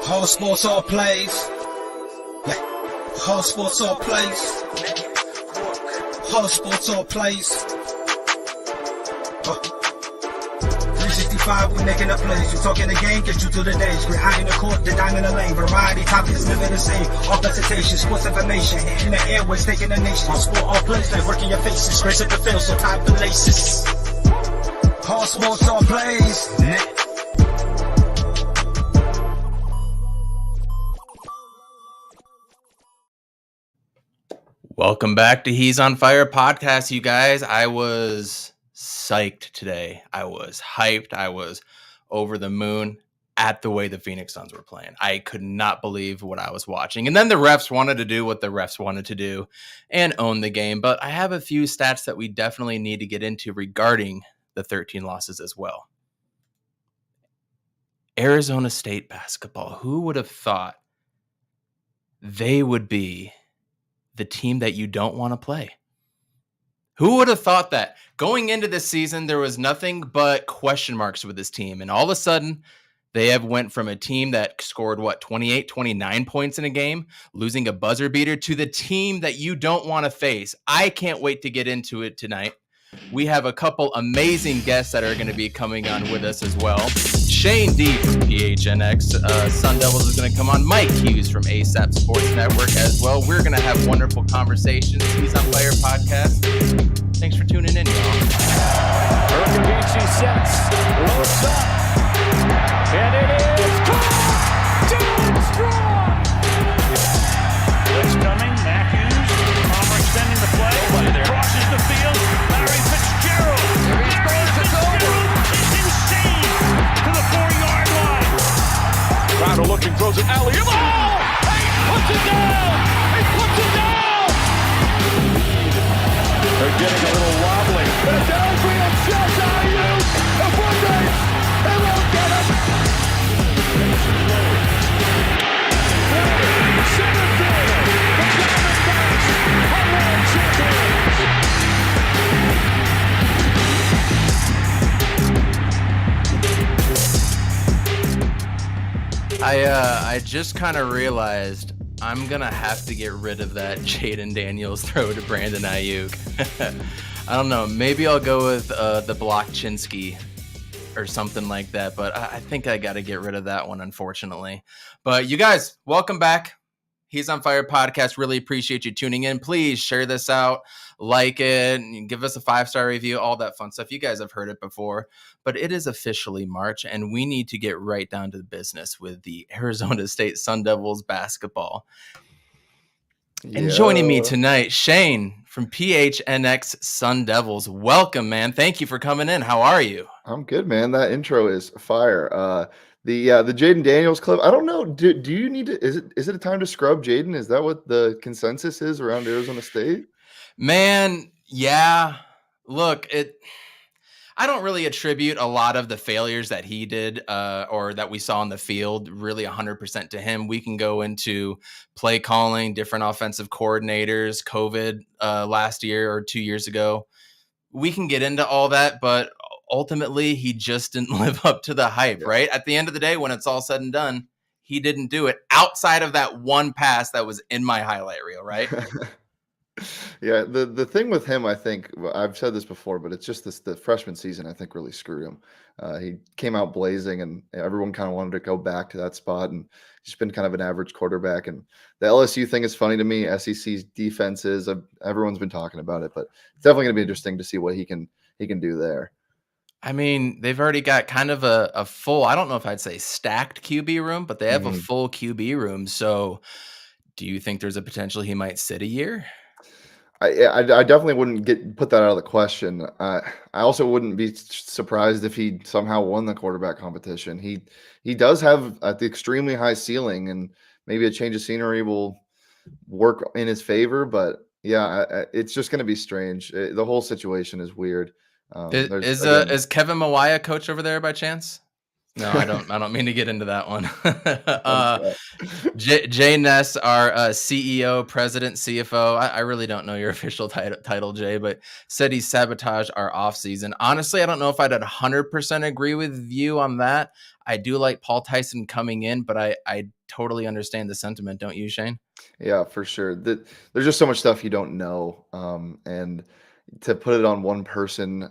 All sports, all plays. Yeah. All sports, all plays. All sports, all plays. 365, we making up plays. You talking the game, get you to the days. We're high in the court, the dime in the lane. Variety topics, living the same. All presentation, sports information. In the airways, taking the nation. All sport, all plays, like working your faces. Grace at the field, so tie the laces. All sports, all plays. Welcome back to He's on Fire podcast, you guys. I was psyched today. I was hyped. I was over the moon at the way the Phoenix Suns were playing. I could not believe what I was watching. And then the refs wanted to do what the refs wanted to do and own the game. But I have a few stats that we definitely need to get into regarding the 13 losses as well. Arizona State basketball. Who would have thought they would be the team that you don't want to play? Who would have thought that? Going into this season, there was nothing but question marks with this team. And all of a sudden, they have went from a team that scored, 28, 29 points in a game, losing a buzzer beater, to the team that you don't want to face. I can't wait to get into it tonight. We have a couple amazing guests that are going to be coming on with us as well. Shane Dieff from PHNX, Sun Devils is going to come on. Mike Hughes from ASAP Sports Network as well. We're going to have wonderful conversations. He's on Fire podcast. Thanks for tuning in, y'all. Urkavici sets, looks up, and it is caught! Down strong! Blitz coming, Hughes, Palmer extending the play, crosses the field, Larry Fitzgerald. There he goes, it's over. It's insane to the 4-yard line. Crowder looking, throws it alley. Oh! He puts it down! He puts it down! They're getting a little wobbly. But it's downfield, shots out of you! A foot race! They won't get him! Center field! The Diamondbacks are world champions! I just kind of realized I'm going to have to get rid of that Jaden Daniels throw to Brandon Ayuk. I don't know. Maybe I'll go with the Blockchinsky or something like that. But I think I got to get rid of that one, unfortunately. But you guys, welcome back. He's on Fire podcast. Really appreciate you tuning in. Please share this out, like it, and give us a 5-star review, all that fun stuff. You guys have heard it before, but it is officially March, and we need to get right down to the business with the Arizona State Sun Devils basketball. Yeah. And joining me tonight, Shane from PHNX Sun Devils. Welcome, man. Thank you for coming in. How are you? I'm good, man. That intro is fire. The Jaden Daniels clip. I don't know. Do you need to? Is it a time to scrub Jaden? Is that what the consensus is around Arizona State? Man, yeah. Look, I don't really attribute a lot of the failures that he did or that we saw on the field really 100% to him. We can go into play calling, different offensive coordinators, COVID last year or 2 years ago. We can get into all that, but ultimately, he just didn't live up to the hype, right? At the end of the day, when it's all said and done, he didn't do it outside of that one pass that was in my highlight reel, right? Yeah, the thing with him, I think, I've said this before, but it's just the freshman season, I think, really screwed him. He came out blazing, and everyone kind of wanted to go back to that spot, and he's been kind of an average quarterback. And the LSU thing is funny to me. SEC's defenses, everyone's been talking about it, but it's definitely going to be interesting to see what he can do there. I mean, they've already got kind of a full, I don't know if I'd say stacked QB room, but they have a full QB room. So do you think there's a potential he might sit a year? I definitely wouldn't put that out of the question. I also wouldn't be surprised if he somehow won the quarterback competition. He does have the extremely high ceiling, and maybe a change of scenery will work in his favor. But yeah, it's just going to be strange. The whole situation is weird. Is Kevin Mawaya coach over there by chance? No, I don't mean to get into that one. That's Jay Ness, our CEO, president, CFO. I really don't know your official title, Jay, but said he sabotaged our offseason. Honestly, I don't know if I'd 100% agree with you on that. I do like Paul Tyson coming in, but I totally understand the sentiment. Don't you, Shane? Yeah, for sure. There's just so much stuff you don't know, and to put it on one person,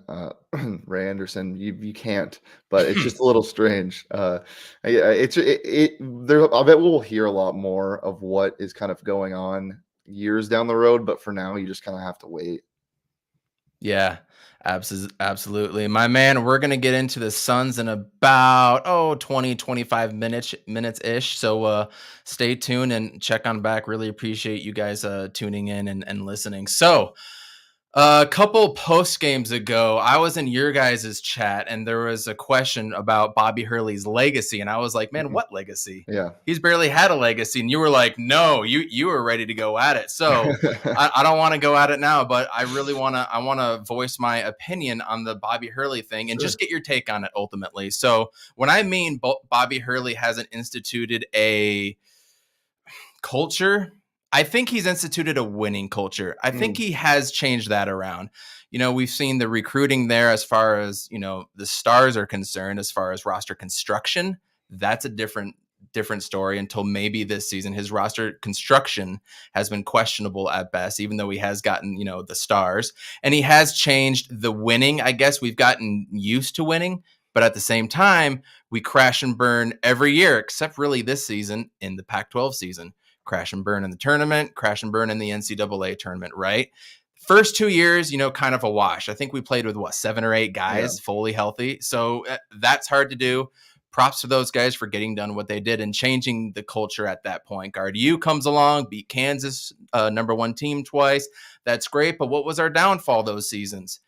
Ray Anderson, you can't. But it's just a little strange. There. I bet we'll hear a lot more of what is kind of going on years down the road. But for now, you just kind of have to wait. Yeah, absolutely. My man, we're going to get into the Suns in about 20, 25 minutes-ish. So stay tuned and check on back. Really appreciate you guys tuning in and listening. So a couple post games ago, I was in your guys' chat and there was a question about Bobby Hurley's legacy. And I was like, man, what legacy? Yeah. He's barely had a legacy. And you were like, no, you were ready to go at it. So I don't want to go at it now, but I really want to voice my opinion on the Bobby Hurley thing and just get your take on it ultimately. So when I mean Bobby Hurley hasn't instituted a culture, I think he's instituted a winning culture. I think he has changed that around. We've seen the recruiting there as far as, the stars are concerned, as far as roster construction. That's a different story until maybe this season. His roster construction has been questionable at best, even though he has gotten, the stars. And he has changed the winning. I guess we've gotten used to winning, but at the same time, we crash and burn every year, except really this season in the Pac-12 season. Crash and burn in the tournament, crash and burn in the NCAA tournament, right? First 2 years, kind of a wash. I think we played with 7 or 8 guys fully healthy. So that's hard to do. Props to those guys for getting done what they did and changing the culture at that point. Guard U comes along, beat Kansas, #1 team twice. That's great. But what was our downfall those seasons?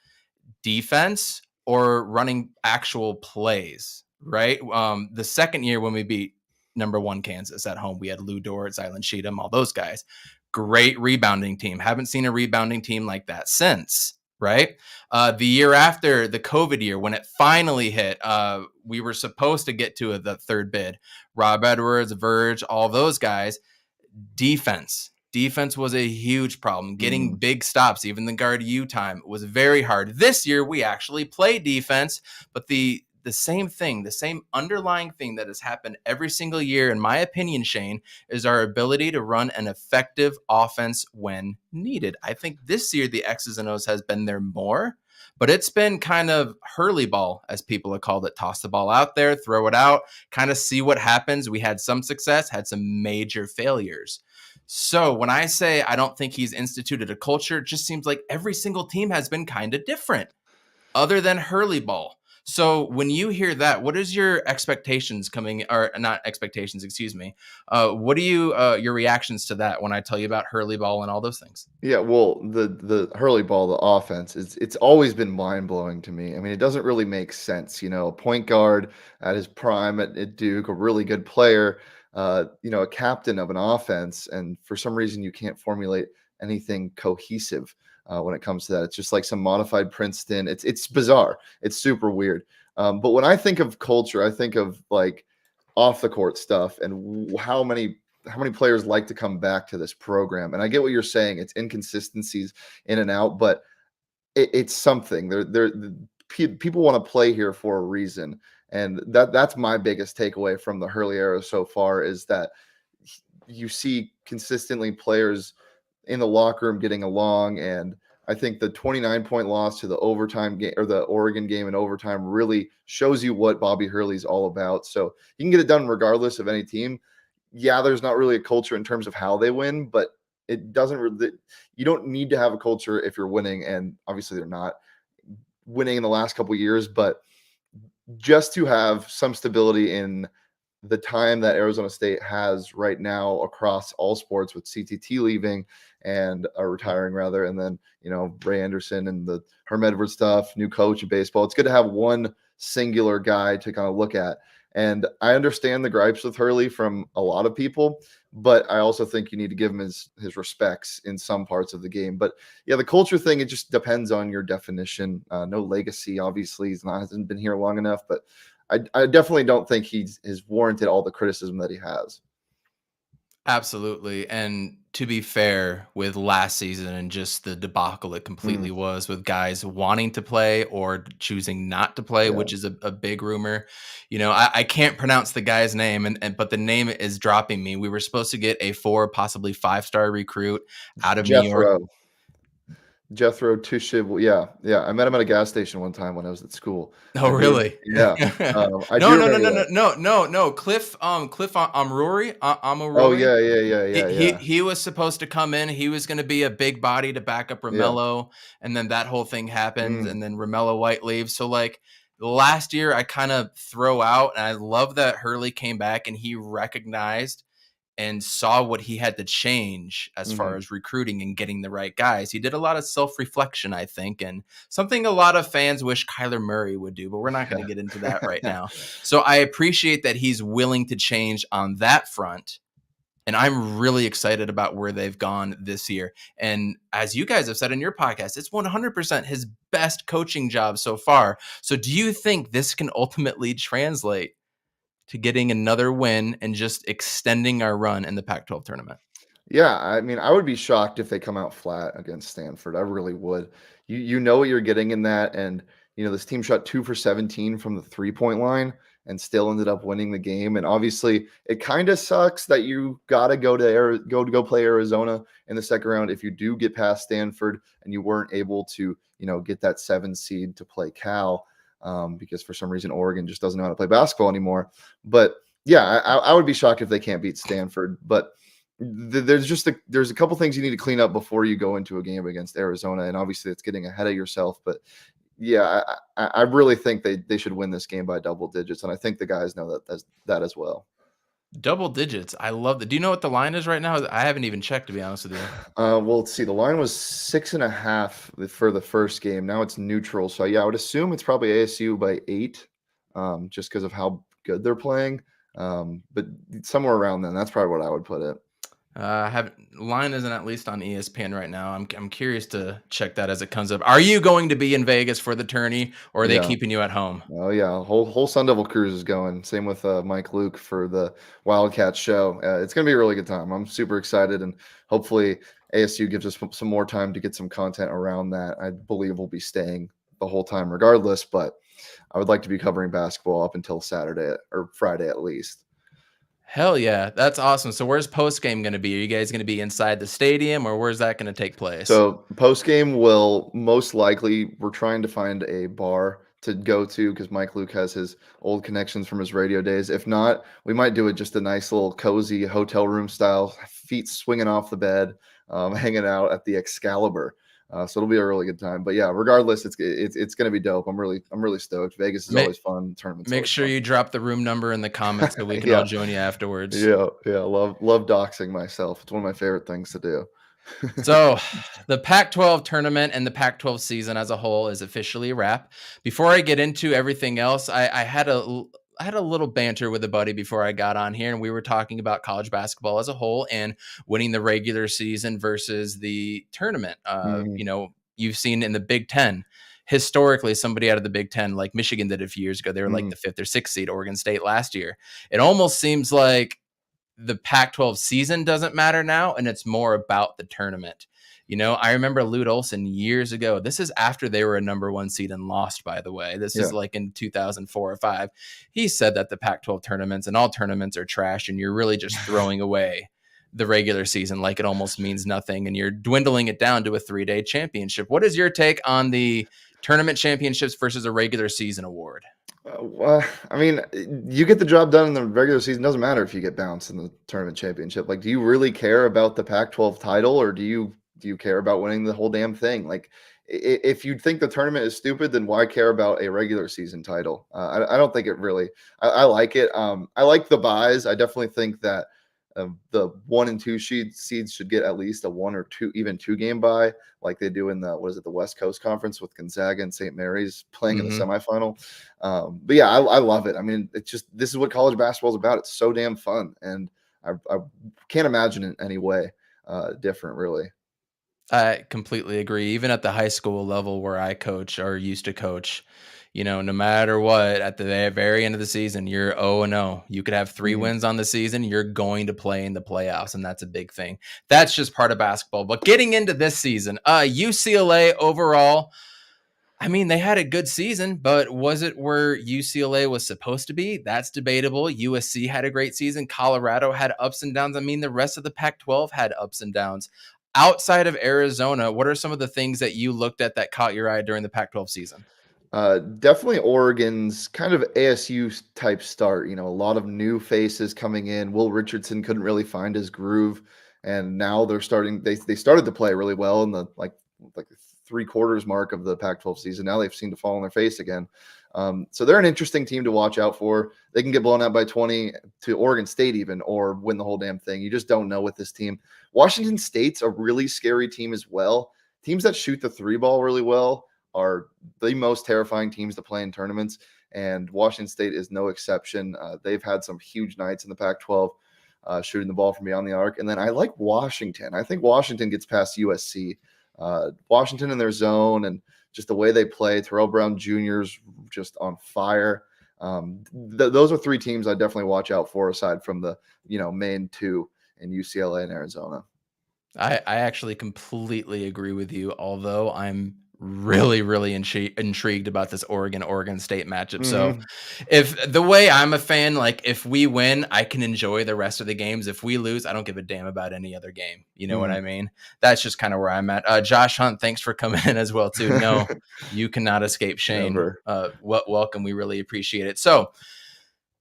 Defense or running actual plays, right? The second year when we beat #1 Kansas at home, we had Lou Dort, Zylan Cheatham, all those guys. Great rebounding team. Haven't seen a rebounding team like that since, right? The year after, the COVID year, when it finally hit, we were supposed to get to the third bid. Rob Edwards, Verge, all those guys. Defense was a huge problem. Getting big stops, even the guard U time, was very hard. This year, we actually play defense, but the same thing, the same underlying thing that has happened every single year, in my opinion, Shane, is our ability to run an effective offense when needed. I think this year the X's and O's has been there more, but it's been kind of Hurley ball, as people have called it. Toss the ball out there, throw it out, kind of see what happens. We had some success, had some major failures. So when I say I don't think he's instituted a culture, it just seems like every single team has been kind of different other than Hurley ball. So when you hear that, what is your expectations or not expectations, excuse me. What are your reactions to that when I tell you about Hurley ball and all those things? Yeah, well, the Hurley ball, the offense, it's always been mind blowing to me. I mean, it doesn't really make sense. A point guard at his prime at Duke, a really good player, a captain of an offense, and for some reason you can't formulate anything cohesive when it comes to that. It's just like some modified Princeton. It's bizarre. It's super weird. But when I think of culture, I think of like off the court stuff and how many players like to come back to this program. And I get what you're saying. It's inconsistencies in and out, but it's something. People want to play here for a reason. And that's my biggest takeaway from the Hurley era so far, is that you see consistently players in the locker room getting along. And I think the 29-point loss to the overtime game, or the Oregon game in overtime, really shows you what Bobby Hurley's all about. So you can get it done regardless of any team. Yeah, there's not really a culture in terms of how they win, but it doesn't really, you don't need to have a culture if you're winning. And obviously they're not winning in the last couple of years, but just to have some stability in the time that Arizona State has right now across all sports, with CTT leaving and retiring rather, and then Ray Anderson and the Herm Edwards stuff, new coach in baseball. It's good to have one singular guy to kind of look at. And I understand the gripes with Hurley from a lot of people, but I also think you need to give him his respects in some parts of the game. But yeah, the culture thing, it just depends on your definition. No legacy, obviously. Hasn't been here long enough, but I definitely don't think he's warranted all the criticism that he has. Absolutely. And to be fair, with last season and just the debacle it completely was with guys wanting to play or choosing not to play, which is a big rumor. I can't pronounce the guy's name, but the name is dropping me. We were supposed to get a 4, possibly 5-star recruit out of New York. Jethro Tushib. Yeah. I met him at a gas station one time when I was at school. Oh, really? Yeah. I No. Cliff Amrory. Oh, yeah. He was supposed to come in. He was going to be a big body to back up Romello, and then that whole thing happened, and then Romello White leaves. So like last year, I kind of throw out, and I love that Hurley came back and he recognized and saw what he had to change as far as recruiting and getting the right guys. He did a lot of self-reflection, I think, and something a lot of fans wish Kyler Murray would do, but we're not going to get into that right now. So I appreciate that he's willing to change on that front, and I'm really excited about where they've gone this year. And as you guys have said in your podcast, it's 100% his best coaching job so far. So do you think this can ultimately translate to getting another win and just extending our run in the Pac-12 tournament? Yeah, I mean, I would be shocked if they come out flat against Stanford. I really would. You know what you're getting in that, and this team shot 2 for 17 from the 3-point line and still ended up winning the game. And obviously, it kind of sucks that you got to go play Arizona in the second round if you do get past Stanford and you weren't able to get that 7 seed to play Cal. Because for some reason Oregon just doesn't know how to play basketball anymore. But yeah, I would be shocked if they can't beat Stanford. But there's a couple things you need to clean up before you go into a game against Arizona, and obviously it's getting ahead of yourself. But yeah, I really think they should win this game by double digits, and I think the guys know that as well. Double digits. I love that. Do you know what the line is right now? I haven't even checked, to be honest with you. Well, let's see. The line was 6.5 for the first game. Now it's neutral. So yeah, I would assume it's probably ASU by 8, just because of how good they're playing. But somewhere around then, that's probably what I would put it. Line isn't at least on ESPN right now. I'm curious to check that as it comes up. Are you going to be in Vegas for the tourney, or are they keeping you at home? Oh yeah, whole Sun Devil cruise is going. Same with Mike Luke for the Wildcats show. It's gonna be a really good time. I'm super excited, and hopefully ASU gives us some more time to get some content around that. I believe we'll be staying the whole time regardless, but I would like to be covering basketball up until Saturday or Friday at least. Hell yeah, that's awesome. So where's postgame going to be? Are you guys going to be inside the stadium, or where's that going to take place? So postgame will most likely, we're trying to find a bar to go to because Mike Luke has his old connections from his radio days. If not, we might do it just a nice little cozy hotel room style, feet swinging off the bed, hanging out at the Excalibur. So it'll be a really good time. But yeah, regardless, it's going to be dope. I'm really stoked. Vegas is always fun. Tournaments. Make sure you drop the room number in the comments so we can all join you afterwards. Yeah. Love doxing myself. It's one of my favorite things to do. So the Pac-12 tournament and the Pac-12 season as a whole is officially a wrap. Before I get into everything else, I had a little banter with a buddy before I got on here, and we were talking about college basketball as a whole and winning the regular season versus the tournament. You've seen in the Big Ten, historically, somebody out of the Big Ten, like Michigan did a few years ago, they were like the 5th or 6th seed. Oregon State last year. It almost seems like the Pac-12 season doesn't matter now, and it's more about the tournament. I remember Lute Olson years ago. This is after they were a number 1 seed and lost, by the way. This is like in 2004 or 5. He said that the Pac-12 tournaments and all tournaments are trash, and you're really just throwing away the regular season like it almost means nothing, and you're dwindling it down to a 3-day championship. What is your take on the tournament championships versus a regular season award? I mean, you get the job done in the regular season. Doesn't matter if you get bounced in the tournament championship. Like, do you really care about the Pac-12 title, or do you care about winning the whole damn thing? Like, if you think the tournament is stupid, then why care about a regular season title? I don't think it really. I like it. I like the buys. I definitely think that the 1 and 2 seeds should get at least a 1 or 2, even 2 game bye, like they do in the West Coast Conference with Gonzaga and St. Mary's playing in the semifinal. But yeah, I love it. I mean, it's just, this is what college basketball is about. It's so damn fun, and I can't imagine it any way different, really. I completely agree. Even at the high school level where I coach or used to coach, no matter what, at the very end of the season, you're 0-0. You could have 3 wins on the season. You're going to play in the playoffs, and that's a big thing. That's just part of basketball. But getting into this season, UCLA overall, I mean, they had a good season, but was it where UCLA was supposed to be? That's debatable. USC had a great season. Colorado had ups and downs. I mean, the rest of the Pac-12 had ups and downs. Outside of Arizona, what are some of the things that you looked at that caught your eye during the Pac-12 season? Definitely Oregon's kind of ASU type start. A lot of new faces coming in. Will Richardson couldn't really find his groove, and now they're starting. They started to play really well in the like 3/4 mark of the Pac-12 season. Now they've seemed to fall on their face again. So they're an interesting team to watch out for. They can get blown out by 20 to Oregon State even, or win the whole damn thing. You just don't know with this team. Washington State's a really scary team as well. Teams that shoot the 3 ball really well are the most terrifying teams to play in tournaments, and Washington State is no exception. They've had some huge nights in the Pac-12 shooting the ball from beyond the arc. And then I like Washington. I think Washington gets past USC. Washington in their zone and just the way they play. Terrell Brown Jr.'s just on fire. Those are 3 teams I definitely watch out for, aside from the main 2 in UCLA and Arizona. I actually completely agree with you, although I'm really intrigued about this Oregon State matchup. So if the way I'm a fan, like if we win, I can enjoy the rest of the games. If we lose, I don't give a damn about any other game. You know what I mean? That's just kind of where I'm at. Josh Hunt, thanks for coming in as well too. No, you cannot escape Shane. Welcome. We really appreciate it. So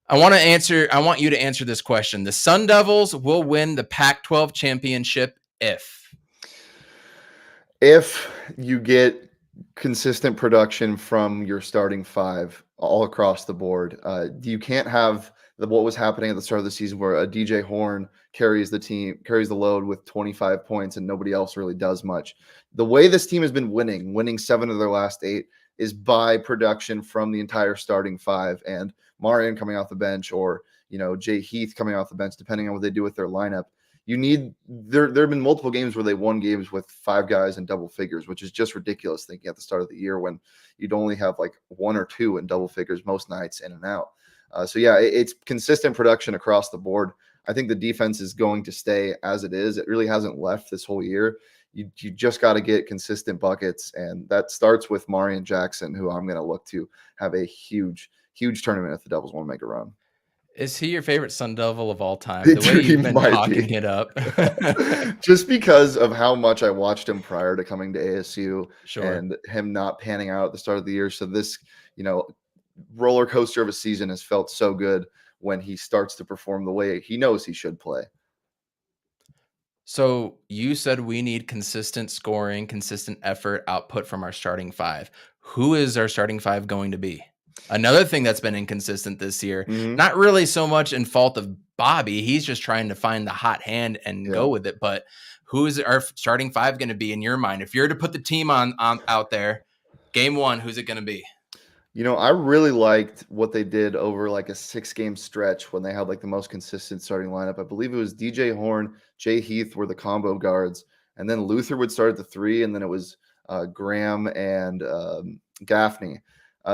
I want you to answer this question. The Sun Devils will win the Pac-12 championship if you get consistent production from your starting 5 all across the board. You can't have what was happening at the start of the season where a DJ Horn carries the load with 25 points and nobody else really does much. The way this team has been winning 7 of their last 8 is by production from the entire starting 5, and Marion coming off the bench, or Jay Heath coming off the bench, depending on what they do with their lineup. There have been multiple games where they won games with 5 guys in double figures, which is just ridiculous thinking at the start of the year when you'd only have like 1 or 2 in double figures most nights in and out. It's consistent production across the board. I think the defense is going to stay as it is. It really hasn't left this whole year. You just got to get consistent buckets, and that starts with Marion Jackson, who I'm going to look to have a huge tournament if the Devils want to make a run. Is he your favorite Sun Devil of all time? The way you've been talking it up. Just because of how much I watched him prior to coming to ASU, sure, and him not panning out at the start of the year. So this, roller coaster of a season has felt so good when he starts to perform the way he knows he should play. So you said we need consistent scoring, consistent effort, output from our starting 5. Who is our starting 5 going to be? Another thing that's been inconsistent this year, not really so much in fault of Bobby. He's just trying to find the hot hand and go with it. But who is our starting 5 going to be in your mind? If you're to put the team on out there, game 1, who's it going to be? I really liked what they did over like a 6-game stretch when they had like the most consistent starting lineup. I believe it was DJ Horn, Jay Heath were the combo guards, and then Luther would start at the 3, and then it was Graham and Gaffney.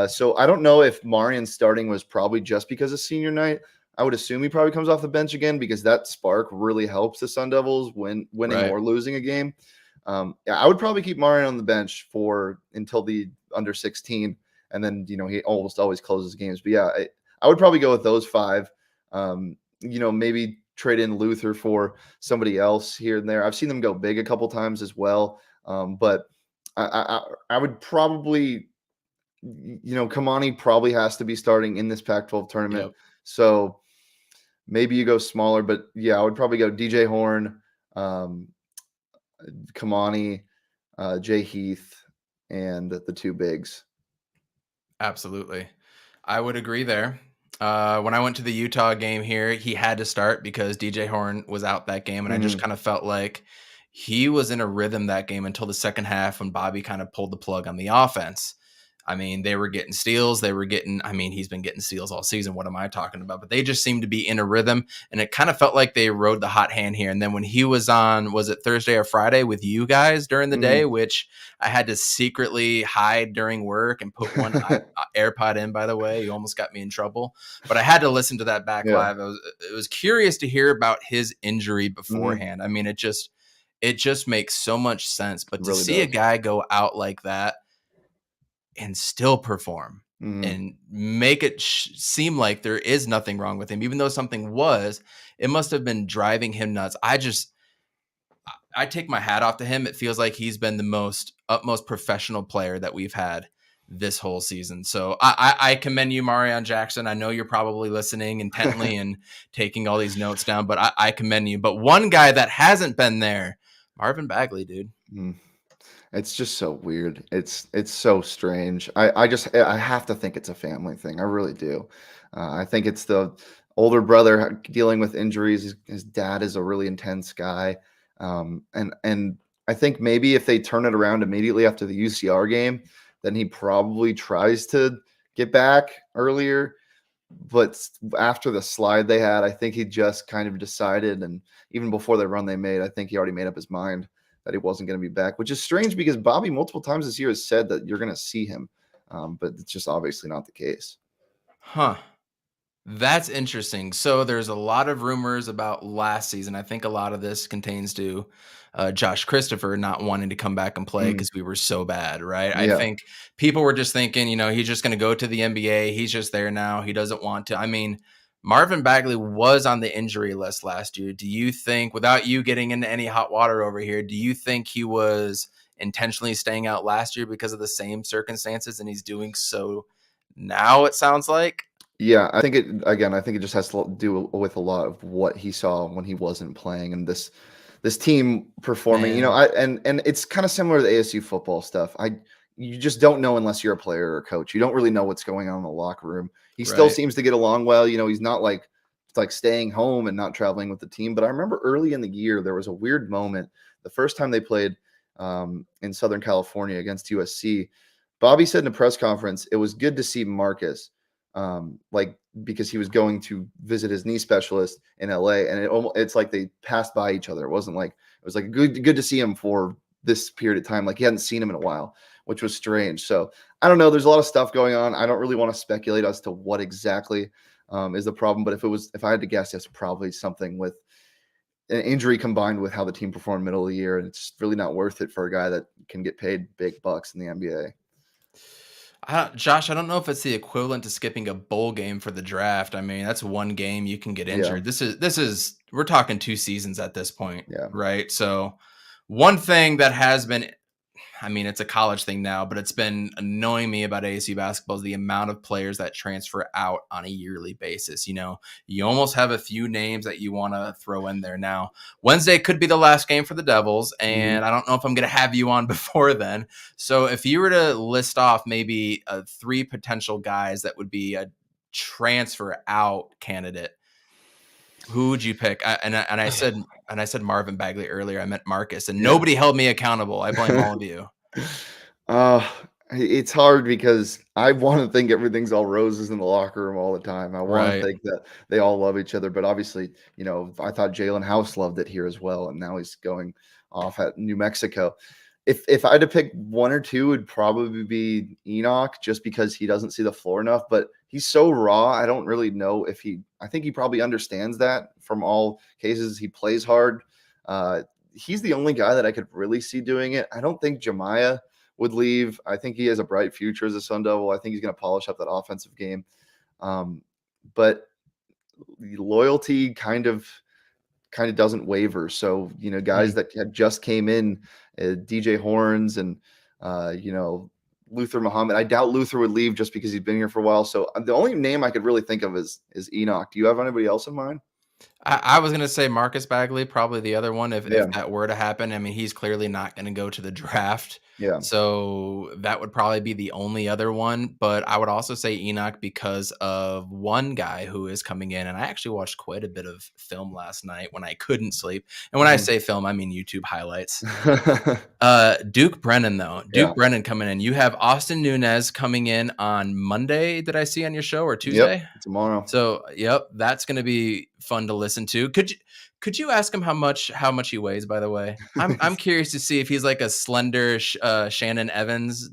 So I don't know if Marion's starting was probably just because of senior night. I would assume he probably comes off the bench again because that spark really helps the Sun Devils winning or losing a game. I would probably keep Marion on the bench until the under 16, and then he almost always closes games. But I would probably go with those 5. Maybe trade in Luther for somebody else here and there. I've seen them go big a couple times as well, but I would probably. Kamani probably has to be starting in this Pac-12 tournament. Yep. So maybe you go smaller, but I would probably go DJ Horn, Kamani, Jay Heath, and the 2 bigs. Absolutely. I would agree there. When I went to the Utah game here, he had to start because DJ Horn was out that game. And I just kind of felt like he was in a rhythm that game until the second half when Bobby kind of pulled the plug on the offense. I mean, they were getting steals. He's been getting steals all season. What am I talking about? But they just seemed to be in a rhythm, and it kind of felt like they rode the hot hand here. And then when he was on, was it Thursday or Friday with you guys during the day, which I had to secretly hide during work and put one AirPod in, by the way. You almost got me in trouble. But I had to listen to that back live. It was curious to hear about his injury beforehand. I mean, it just makes so much sense. But to see a guy go out like that and still perform and make it seem like there is nothing wrong with him, even though something was, it must have been driving him nuts. I take my hat off to him. It feels like he's been the utmost professional player that we've had this whole season. So I commend you, Marion Jackson. I know you're probably listening intently and taking all these notes down, but I commend you. But one guy that hasn't been there, Marvin Bagley, dude. It's just so weird. It's so strange. I have to think it's a family thing. I really do. I think it's the older brother dealing with injuries. His dad is a really intense guy. And I think maybe if they turn it around immediately after the UCR game, then he probably tries to get back earlier. But after the slide they had, I think he just kind of decided, and even before the run they made, I think he already made up his mind that he wasn't going to be back, which is strange because Bobby multiple times this year has said that you're going to see him. But it's just obviously not the case. Huh. That's interesting. So there's a lot of rumors about last season. I think a lot of this contains to Josh Christopher not wanting to come back and play because we were so bad, right? Yeah. I think people were just thinking, he's just going to go to the NBA. He's just there now. He doesn't want to. I mean, Marvin Bagley was on the injury list last year. Do you think, without you getting into any hot water over here, do you think he was intentionally staying out last year because of the same circumstances and he's doing so now, it sounds like? Yeah, I think it just has to do with a lot of what he saw when he wasn't playing and this team performing. And it's kind of similar to the ASU football stuff. You just don't know unless you're a player or a coach. You don't really know what's going on in the locker room. He still seems to get along well. He's not like staying home and not traveling with the team. But I remember early in the year, there was a weird moment. The first time they played in Southern California against USC, Bobby said in a press conference, it was good to see Marcus, because he was going to visit his knee specialist in LA, and it's like they passed by each other. It was like good to see him for this period of time. Like he hadn't seen him in a while, which was strange. So I don't know. There's a lot of stuff going on. I don't really want to speculate as to what exactly is the problem. But if I had to guess, it's probably something with an injury combined with how the team performed middle of the year. And it's really not worth it for a guy that can get paid big bucks in the NBA. Josh, I don't know if it's the equivalent to skipping a bowl game for the draft. I mean, that's one game you can get injured. Yeah. We're talking 2 seasons at this point, right? So one thing that has been, I mean, it's a college thing now, but it's been annoying me about ASU basketball is the amount of players that transfer out on a yearly basis. You almost have a few names that you want to throw in there now. Wednesday could be the last game for the Devils, and I don't know if I'm going to have you on before then. So if you were to list off maybe 3 potential guys that would be a transfer out candidate, who would you pick? I said Marvin Bagley earlier. I meant Marcus, and nobody held me accountable. I blame all of you. It's hard because I want to think everything's all roses in the locker room all the time. I want to think that they all love each other, but obviously, I thought Jalen House loved it here as well, and now he's going off at New Mexico. If I had to pick 1 or 2, it would probably be Enoch, just because he doesn't see the floor enough. But he's so raw, I don't really know if I think he probably understands that from all cases. He plays hard. He's the only guy that I could really see doing it. I don't think Jemiah would leave. I think he has a bright future as a Sun Devil. I think he's going to polish up that offensive game. But loyalty kind of doesn't waver. So, guys that had just came in, DJ Horns and, Luther Muhammad. I doubt Luther would leave just because he's been here for a while. So the only name I could really think of is Enoch. Do you have anybody else in mind? I was gonna say Marcus Bagley, probably the other one. If Yeah, that were to happen, I mean, he's clearly not gonna go to the draft, yeah. so that would probably be the only other one. But I would also say Enoch because of one guy who is coming in, and I actually watched quite a bit of film last night when I couldn't sleep. And when I Mhm. say film, I mean YouTube highlights. Duke Brennan, though. Yeah. Duke Brennan coming in. You have Austin Nunez coming in on Monday. Did I see on your show or Yep. Tuesday? Tomorrow. So, yep, that's gonna be fun to listen to. Could you ask him how much he weighs, by the way? I'm curious to see if he's like a slender Shannon Evans,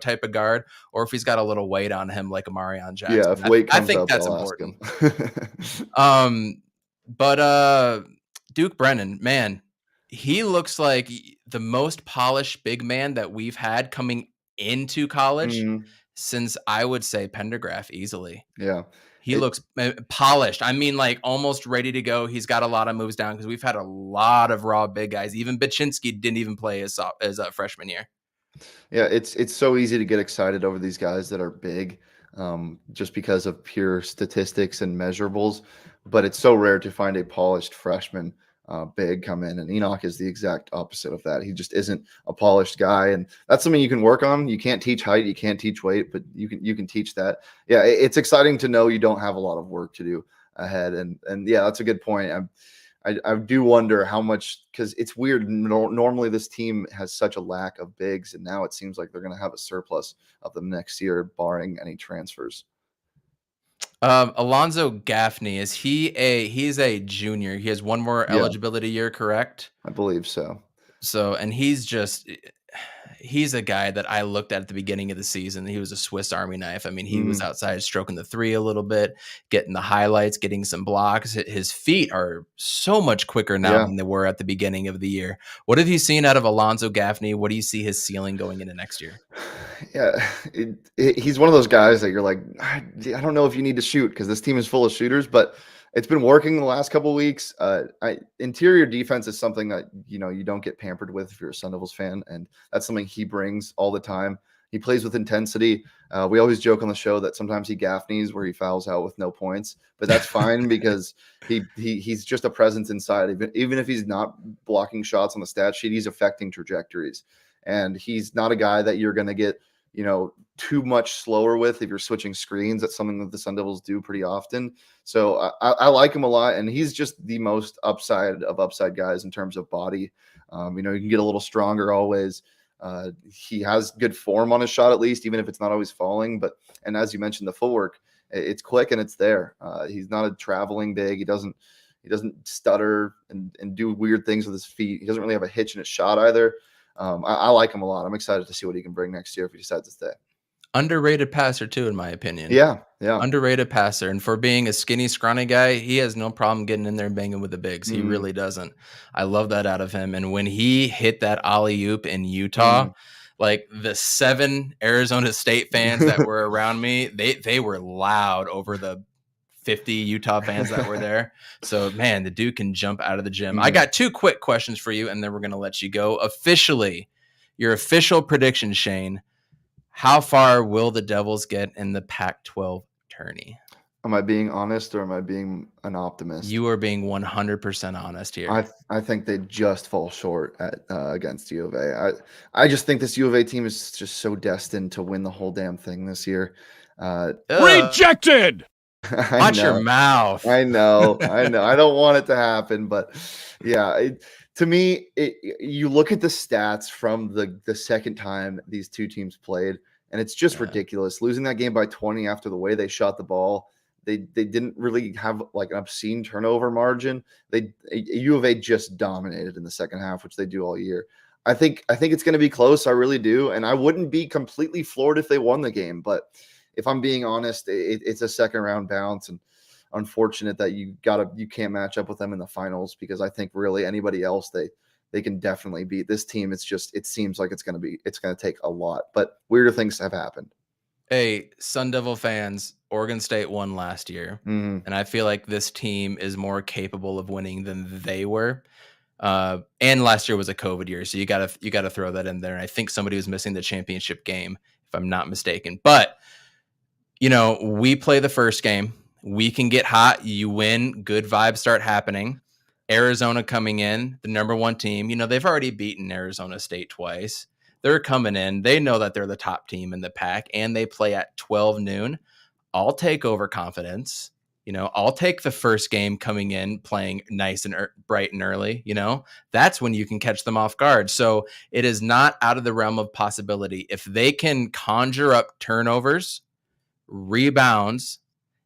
type of guard, or if he's got a little weight on him like a Marion Yeah, Jackson. if weight I comes think up, that's I'll ask important. him. But Duke Brennan, man, he looks like the most polished big man that we've had coming into college Mhm. since I would say Pendergraph easily. Yeah. He It looks polished. I mean, like almost ready to go. He's got a lot of moves down because we've had a lot of raw big guys. Even Baczynski didn't even play his freshman year. Yeah, it's so easy to get excited over these guys that are big, just because of pure statistics and measurables. But it's so rare to find a polished freshman big come in, and Enoch is the exact opposite of that. He just isn't a polished guy, and that's something you can work on. You can't teach height, you can't teach weight, but you can teach that. Yeah, it's exciting to know you don't have a lot of work to do ahead, and yeah, that's a good point. I do wonder how much, because it's weird. Normally, this team has such a lack of bigs, and now it seems like they're going to have a surplus of them next year, barring any transfers. Alonzo Gaffney, he's a junior. He has one more Yeah, eligibility year, correct? I believe so. So, and he's a guy that I looked at the beginning of the season. He was a Swiss Army knife. I mean, he was Mm, outside stroking the three a little bit, getting the highlights, getting some blocks. His feet are so much quicker now yeah, than they were at the beginning of the year. What have you seen out of Alonzo Gaffney? What do you see his ceiling going into next year? yeah. He's one of those guys that you're like, I don't know if you need to shoot because this team is full of shooters, but it's been working the last couple of weeks. Interior defense is something that you don't get pampered with if you're a Sun Devils fan, and that's something he brings all the time. He plays with intensity. We always joke on the show that sometimes he Gaffneys where he fouls out with no points, but that's fine because he's just a presence inside. Even if he's not blocking shots on the stat sheet, he's affecting trajectories, and he's not a guy that you're going to get too much slower with if you're switching screens. That's something that the Sun Devils do pretty often. So I like him a lot, and he's just the most upside of upside guys in terms of body. You can get a little stronger always. He has good form on his shot, at least, even if it's not always falling. And as you mentioned, the footwork, it's quick and it's there. He's not a traveling big. He doesn't stutter and do weird things with his feet. He doesn't really have a hitch in his shot either. I like him a lot. I'm excited to see what he can bring next year if he decides to stay. Underrated passer too, in my opinion. Yeah, yeah. Underrated passer, and for being a skinny, scrawny guy, he has no problem getting in there and banging with the bigs. He Mhm, really doesn't. I love that out of him. And when he hit that alley-oop in Utah, mhm. like the 7 Arizona State fans that were around me, they were loud over the 50 Utah fans that were there. So, man, the dude can jump out of the gym. I Mhm. got 2 quick questions for you, and then we're going to let you go. Officially, your official prediction, Shane. How far will the Devils get in the Pac-12 Tourney? Am I being honest or am I being an optimist? You are being 100% honest here. I think they just fall short at against U of A. I just think this U of A team is just so destined to win the whole damn thing this year. Rejected! I Watch your know. mouth. I know. I don't want it to happen, but yeah, to me, you look at the stats from the second time these two teams played, and it's just Yeah. ridiculous. Losing that game by 20 after the way they shot the ball, they didn't really have like an obscene turnover margin. U of A just dominated in the second half, which they do all year. I think it's going to be close. I really do, and I wouldn't be completely floored if they won the game, but if I'm being honest, it's a second round bounce, and unfortunate that you can't match up with them in the finals, because I think really anybody else they can definitely beat. This team, it seems like it's going to take a lot, but weirder things have happened. Hey, Sun Devil fans, Oregon State won last year, Mhm. and I feel like this team is more capable of winning than they were. And last year was a COVID year, so you gotta throw that in there. And I think somebody was missing the championship game, if I'm not mistaken. But we play the first game. We can get hot. You win. Good vibes start happening. Arizona coming in, the number one team. They've already beaten Arizona State twice. They're coming in. They know that they're the top team in the pack, and they play at 12 noon. I'll take overconfidence. I'll take the first game coming in playing nice and bright and early. That's when you can catch them off guard. So it is not out of the realm of possibility. If they can conjure up turnovers, rebounds,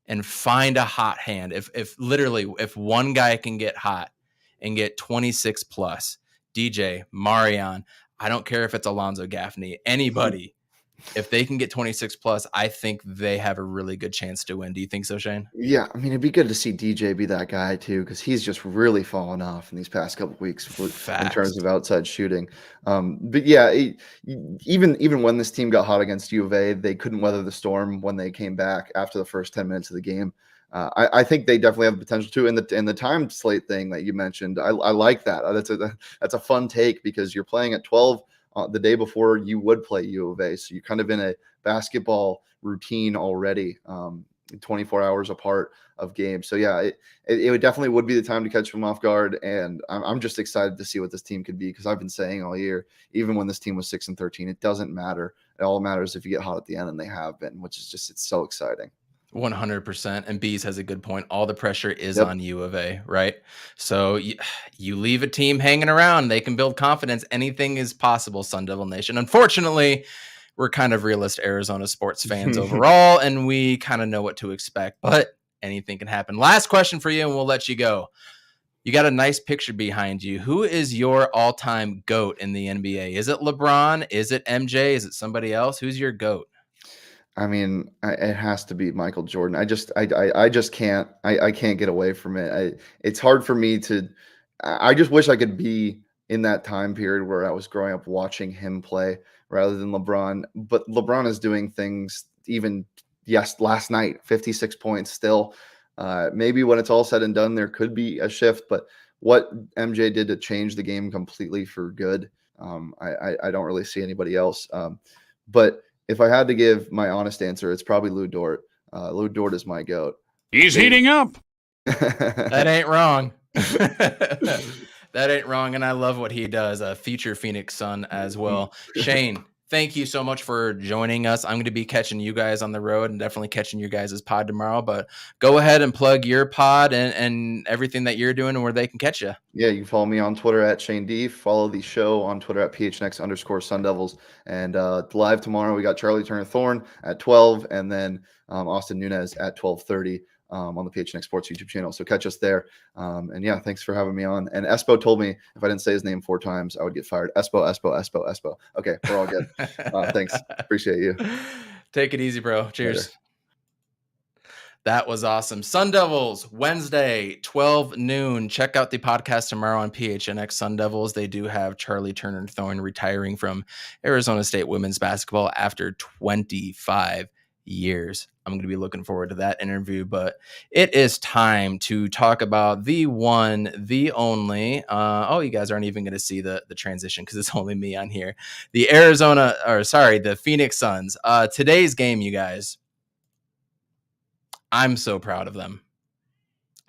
and find a hot hand, if one guy can get hot and get 26 plus, DJ, Marion, I don't care if it's Alonzo Gaffney, anybody, if they can get 26 plus, I think they have a really good chance to win. Do you think so, Shane? Yeah, I mean, it'd be good to see DJ be that guy too, because he's just really fallen off in these past couple of weeks in terms of outside shooting. But yeah, even when this team got hot against U of A, they couldn't weather the storm when they came back after the first 10 minutes of the game. I think they definitely have the potential to. In the time slate thing that you mentioned, I like that. That's a fun take because you're playing at 12 the day before you would play U of A, so you're kind of in a basketball routine already. 24 hours apart of games. So yeah, it would definitely would be the time to catch them off guard. And I'm just excited to see what this team could be, because I've been saying all year, even when this team was 6-13, it doesn't matter. It all matters if you get hot at the end, and they have been, which is just, it's so exciting. 100%. And Bees has a good point. All the pressure is on U of A, right? So you leave a team hanging around, they can build confidence. Anything is possible, Sun Devil Nation. Unfortunately, we're kind of realist Arizona sports fans overall, and we kind of know what to expect, but anything can happen. Last question for you, and we'll let you go. You got a nice picture behind you. Who is your all-time GOAT in the NBA? Is it LeBron? Is it MJ? Is it somebody else? Who's your GOAT? I mean, it has to be Michael Jordan. I just can't. I can't get away from it. It's hard for me to. I just wish I could be in that time period where I was growing up watching him play rather than LeBron. But LeBron is doing things even, last night, 56 points still. Maybe when it's all said and done, there could be a shift. But what MJ did to change the game completely for good, I don't really see anybody else. But if I had to give my honest answer, it's probably Lou Dort. Lou Dort is my GOAT. He's heating up. That ain't wrong. That ain't wrong. And I love what he does. A future Phoenix Sun as well. Shane, thank you so much for joining us. I'm going to be catching you guys on the road and definitely catching your guys' pod tomorrow. But go ahead and plug your pod and everything that you're doing and where they can catch you. Yeah, you can follow me on Twitter at Shane Dieff. Follow the show on Twitter at PHNX_Sun Devils. And live tomorrow, we got Charlie Turner Thorne at 12, and then Austin Nunez at 12:30. On the PHNX Sports YouTube channel. So catch us there. And yeah, thanks for having me on. And Espo told me if I didn't say his name 4 times, I would get fired. Espo. Okay, we're all good. Thanks. Appreciate you. Take it easy, bro. Cheers. Later. That was awesome. Sun Devils, Wednesday, 12 noon. Check out the podcast tomorrow on PHNX Sun Devils. They do have Charlie Turner Thorne retiring from Arizona State women's basketball after 25 years. I'm going to be looking forward to that interview, but it is time to talk about the one, the only, you guys aren't even going to see the transition because it's only me on here. The Phoenix Suns. Today's game, you guys, I'm so proud of them.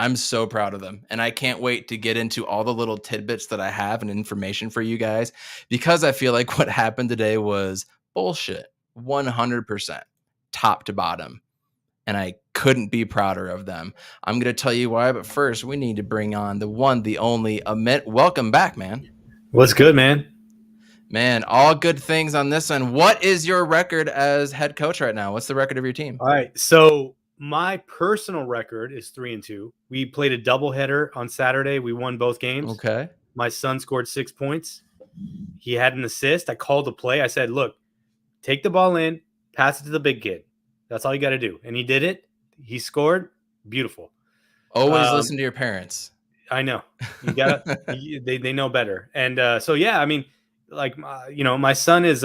And I can't wait to get into all the little tidbits that I have and information for you guys, because I feel like what happened today was bullshit. 100%. Top to bottom. And I couldn't be prouder of them. I'm going to tell you why, but first we need to bring on the one, the only Amit. Welcome back, man. What's good, man? Man, all good things on this end. What is your record as head coach right now? What's the record of your team? All right. So my personal record is 3-2. We played a doubleheader on Saturday. We won both games. Okay. My son scored 6 points. He had an assist. I called the play. I said, look, take the ball in, pass it to the big kid. That's all you got to do. And he did it. He scored. Beautiful. Always listen to your parents. I know. You got to. They know better. And so yeah, I mean, like my son is.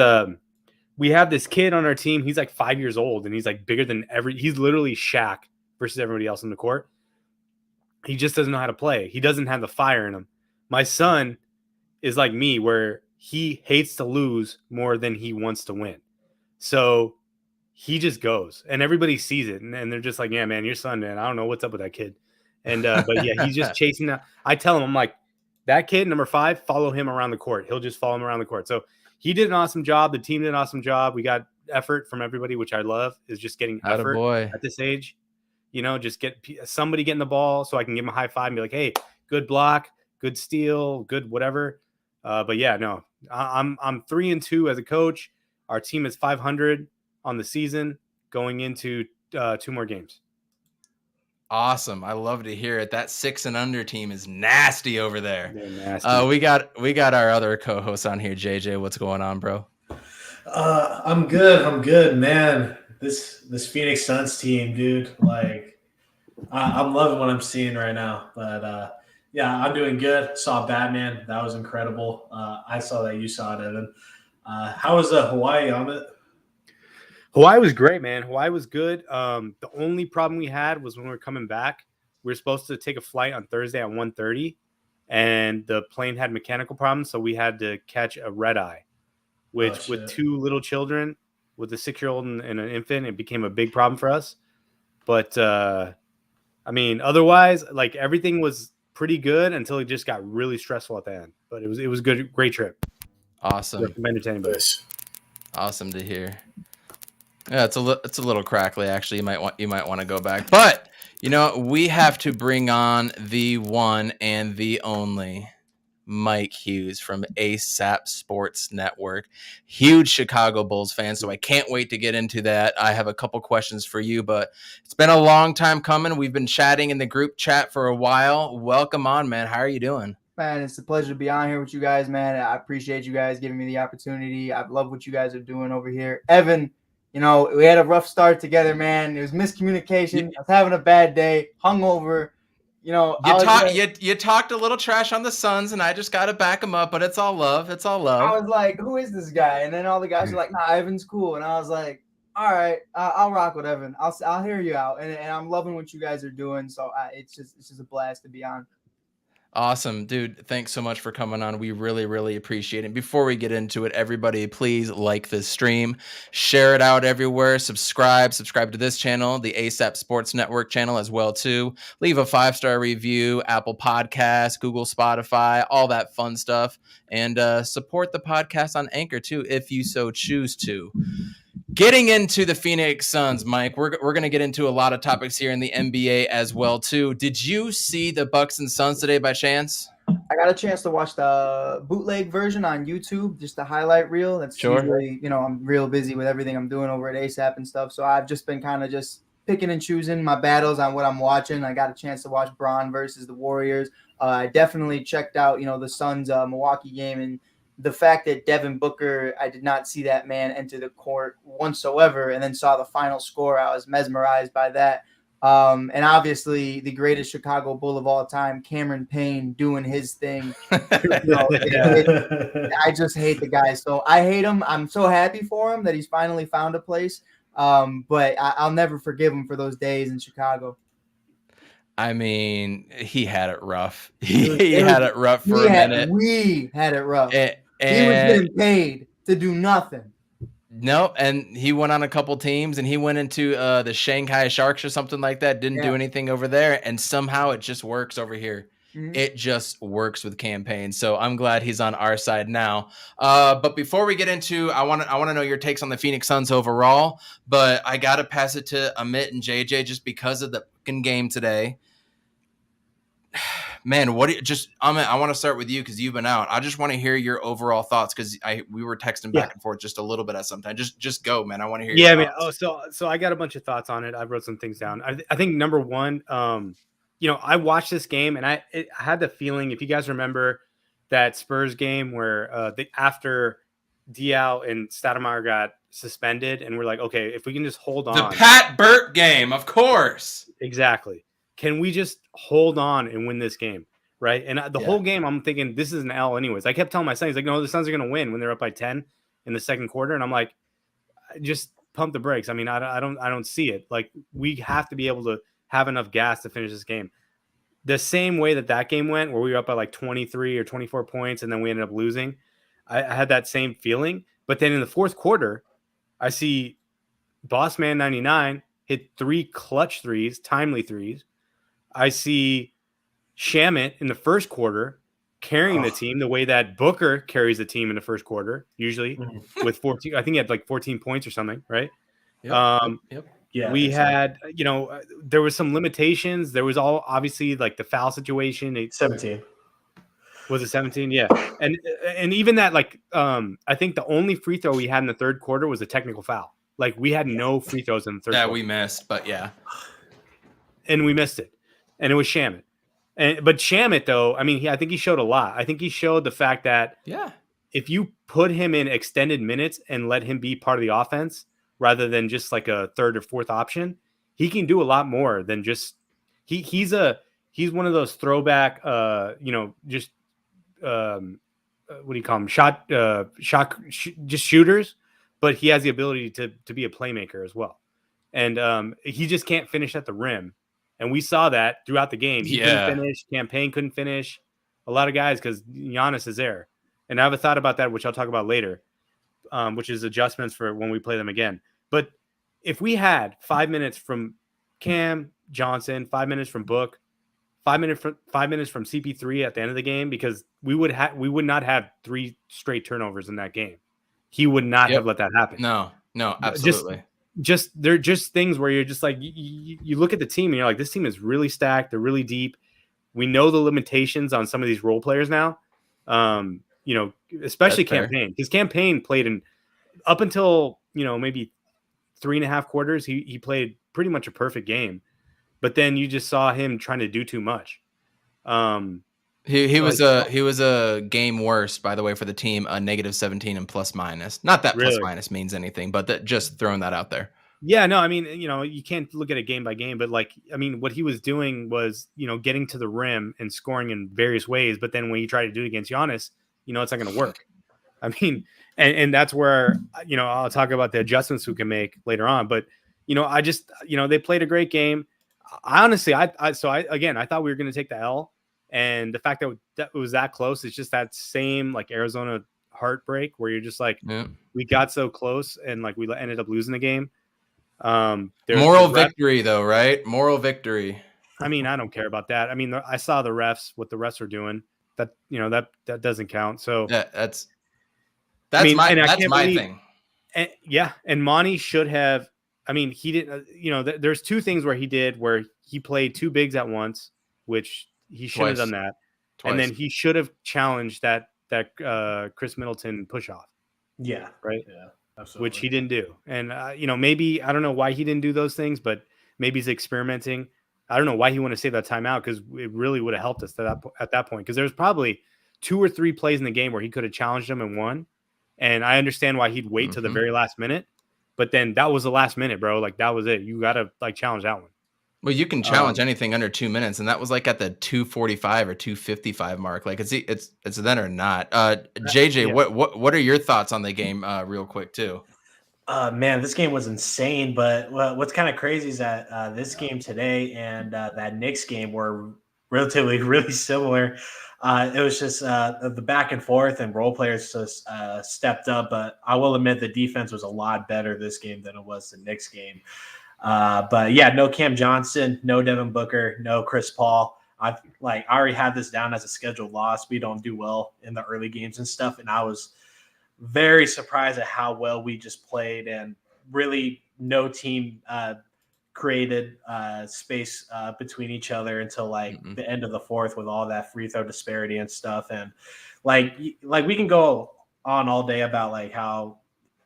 We have this kid on our team. He's like 5 years old, and he's like bigger than he's literally Shaq versus everybody else on the court. He just doesn't know how to play. He doesn't have the fire in him. My son is like me, where he hates to lose more than he wants to win. So he just goes, and everybody sees it, and they're just like, yeah, man, your son, man, I don't know what's up with that kid. And but yeah, he's just chasing that. I tell him, I'm like, that kid, number 5, follow him around the court. He'll just follow him around the court. So he did an awesome job. The team did an awesome job. We got effort from everybody, which I love, is just getting effort at this age. You know, just get somebody getting the ball so I can give him a high five and be like, hey, good block, good steal, good whatever. But yeah, no, I'm 3-2 as a coach. Our team is 500 on the season going into 2 more games. Awesome. I love to hear it. That 6 and under team is nasty over there. Nasty. We got our other co-host on here, JJ. What's going on, bro? I'm good, man. This Phoenix Suns team, dude. Like, I'm loving what I'm seeing right now. But yeah, I'm doing good. Saw Batman. That was incredible. I saw that you saw it, Evan. How was Hawaii on it? Hawaii was great, man. Hawaii was good. The only problem we had was when we were coming back. We were supposed to take a flight on Thursday at 1:30, and the plane had mechanical problems, so we had to catch a red eye, which with 2 little children, with a 6-year-old and an infant, it became a big problem for us. But I mean, otherwise, like, everything was pretty good until it just got really stressful at the end. But it was good, great trip. Awesome. Recommend it to anybody. Awesome to hear. Yeah, it's a little crackly, actually. You might want to go back, but you know, we have to bring on the one and the only Mike Hughes from ASAP Sports Network. Huge Chicago Bulls fan, so I can't wait to get into that. I have a couple questions for you, but it's been a long time coming. We've been chatting in the group chat for a while. Welcome on, man. How are you doing? Man, it's a pleasure to be on here with you guys, man. I appreciate you guys giving me the opportunity. I love what you guys are doing over here. Evan, you know, we had a rough start together, man. It was miscommunication. I was having a bad day, hungover. You know, you talked a little trash on the Suns, and I just got to back them up, but it's all love. It's all love. I was like, who is this guy? And then all the guys were like, nah, Evan's cool. And I was like, all right, I'll rock with Evan. I'll hear you out. And I'm loving what you guys are doing. So it's just a blast to be on. Awesome, dude. Thanks so much for coming on. We really, really appreciate it. Before we get into it, everybody, please like this stream, share it out everywhere, subscribe to this channel, the ASAP Sports Network channel as well, too. Leave a 5-star review, Apple Podcasts, Google, Spotify, all that fun stuff. And support the podcast on Anchor, too, if you so choose to. Getting into the Phoenix Suns, Mike, we're going to get into a lot of topics here in the NBA as well, too. Did you see the Bucks and Suns today by chance? I got a chance to watch the bootleg version on YouTube, just the highlight reel. That's usually, you know, I'm real busy with everything I'm doing over at ASAP and stuff. So I've just been kind of just picking and choosing my battles on what I'm watching. I got a chance to watch Braun versus the Warriors. I definitely checked out, you know, the Suns Milwaukee game, and the fact that Devin Booker, I did not see that man enter the court whatsoever, and then saw the final score. I was mesmerized by that. And obviously the greatest Chicago Bull of all time, Cameron Payne, doing his thing. You know, I just hate the guy. So I hate him. I'm so happy for him that he's finally found a place. But I'll never forgive him for those days in Chicago. I mean, he had it rough. He had it rough for a minute. We had it rough. He was getting paid to do nothing. No, and he went on a couple teams, and he went into the Shanghai Sharks or something like that. Didn't do anything over there, and somehow it just works over here. Mm-hmm. It just works with campaigns. So I'm glad he's on our side now. But before we get into, I want to know your takes on the Phoenix Suns overall. But I gotta pass it to Amit and JJ just because of the fucking game today. Man, Amit, I want to start with you because you've been out. I just want to hear your overall thoughts because we were texting back and forth just a little bit at some time. Just go, man. I want to hear your thoughts. So I got a bunch of thoughts on it. I wrote some things down. I think number one, you know, I watched this game and I had the feeling, if you guys remember that Spurs game where after Diaw and Stoudemire got suspended and we're like, okay, if we can just hold on. The Pat Burt game, of course. Exactly. Can we just hold on and win this game, right? And the whole game, I'm thinking this is an L anyways. I kept telling my son, he's like, no, the Suns are going to win when they're up by 10 in the second quarter. And I'm like, just pump the brakes. I mean, I don't see it. Like, we have to be able to have enough gas to finish this game. The same way that game went, where we were up by like 23 or 24 points, and then we ended up losing. I had that same feeling. But then in the fourth quarter, I see Bossman 99 hit 3 clutch threes, timely threes. I see Shamit in the first quarter carrying the team the way that Booker carries the team in the first quarter, usually with 14. I think he had like 14 points or something, right? Yep. Yeah, We had, there was some limitations. There was obviously like the foul situation. 17. Was it 17? Yeah. And even that, like, I think the only free throw we had in the third quarter was a technical foul. Like, we had no free throws in the third quarter. We missed, but yeah. And we missed it. And it was Shamit. But Shamit, though, I mean, I think he showed a lot. I think he showed the fact that if you put him in extended minutes and let him be part of the offense rather than just like a third or fourth option, he can do a lot more than just he's one of those throwback just what do you call them? Just shooters, but he has the ability to be a playmaker as well. And he just can't finish at the rim. And we saw that throughout the game. He couldn't finish. Campaign couldn't finish. A lot of guys, because Giannis is there. And I have a thought about that, which I'll talk about later, which is adjustments for when we play them again. But if we had 5 minutes from Cam Johnson, 5 minutes from Book, 5 minutes from CP3 at the end of the game, because we would not have 3 straight turnovers in that game. He would not have let that happen. No, absolutely. They're just things where you're just like, you look at the team and you're like, this team is really stacked. They're really deep. We know the limitations on some of these role players now. Especially Campaign, because Campaign played in up until, maybe 3.5 quarters. He played pretty much a perfect game, but then you just saw him trying to do too much. He was a game worse, by the way, for the team, a -17 and plus minus. Not that plus minus means anything, but just throwing that out there. Yeah, no, I mean, you can't look at it game by game, but like, I mean, what he was doing was, getting to the rim and scoring in various ways. But then when you try to do it against Giannis, it's not going to work. I mean, and that's where, I'll talk about the adjustments we can make later on. But, I just, they played a great game. I honestly, I thought we were going to take the L. And the fact that it was that close, it's just that same like Arizona heartbreak where you're just like, we got so close and like we ended up losing the game. Moral victory, though, right? Moral victory. I mean, I don't care about that. I mean, I saw what the refs are doing. That that doesn't count. So that's my thing. And Monty should have. I mean, he didn't. There's 2 things where he played 2 bigs at once, which he should have done that. Twice. And then he should have challenged that Chris Middleton push off. Yeah. Right. Yeah. Absolutely. Which he didn't do. And, maybe, I don't know why he didn't do those things, but maybe he's experimenting. I don't know why he wanted to save that timeout, because it really would have helped us at that point. Because there's probably 2 or 3 plays in the game where he could have challenged him and won. And I understand why he'd wait to the very last minute. But then that was the last minute, bro. Like, that was it. You got to, like, challenge that one. Well, you can challenge anything under 2 minutes, and that was like at the 2:45 or 2:55 mark. Like it's then or not. JJ, what are your thoughts on the game, real quick too? Man, this game was insane. But what's kind of crazy is that this game today and that Knicks game were relatively really similar. It was just the back and forth, and role players just stepped up. But I will admit the defense was a lot better this game than it was the Knicks game. But yeah, no Cam Johnson, no Devin Booker, no Chris Paul. I already had this down as a scheduled loss. We don't do well in the early games and stuff. And I was very surprised at how well we just played, and really no team created space between each other until the end of the fourth with all that free throw disparity and stuff. And like we can go on all day about like how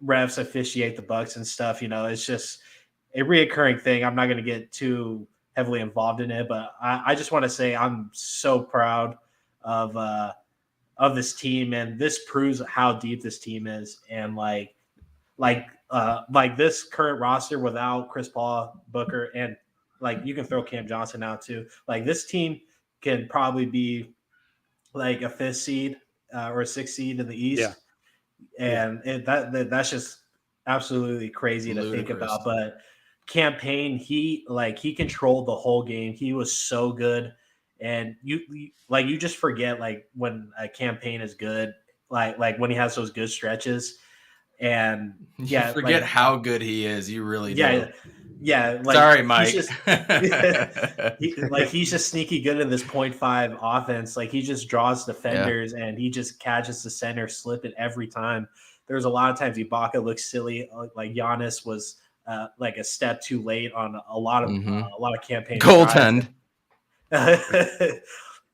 refs officiate the Bucks and stuff. It's just a reoccurring thing. I'm not going to get too heavily involved in it, but I just want to say I'm so proud of this team, and this proves how deep this team is. And like this current roster without Chris Paul, Booker, and like you can throw Cam Johnson out too. Like this team can probably be like a 5th seed or a 6th seed in the East, and that's just absolutely crazy to think about. But Campaign, he controlled the whole game. He was so good. And you just forget like when a Campaign is good, like when he has those good stretches. And You forget how good he is. You really do. Yeah. Like, sorry, Mike. He's just sneaky good in this 0.5 offense. Like, he just draws defenders and he just catches the center slipping every time. There's a lot of times Ibaka looks silly. Like Giannis was like a step too late on a lot of campaign goaltend.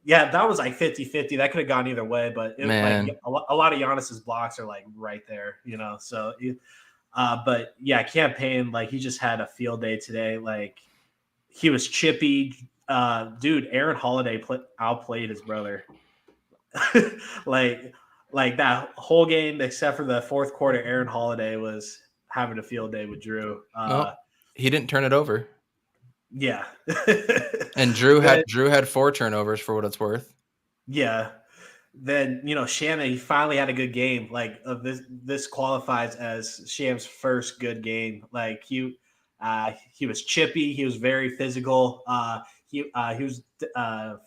Yeah, that was like 50-50. That could have gone either way, but like a lot of Giannis's blocks are like right there, So, but yeah, campaign, like, he just had a field day today. Like, he was chippy. Dude, Aaron Holiday outplayed his brother. like that whole game, except for the fourth quarter, Aaron Holiday was having a field day with Drew. He didn't turn it over. Yeah. And Drew had 4 turnovers for what it's worth. Yeah. Then, Sham, he finally had a good game. Like, this qualifies as Sham's first good game. Like, he was chippy. He was very physical. He was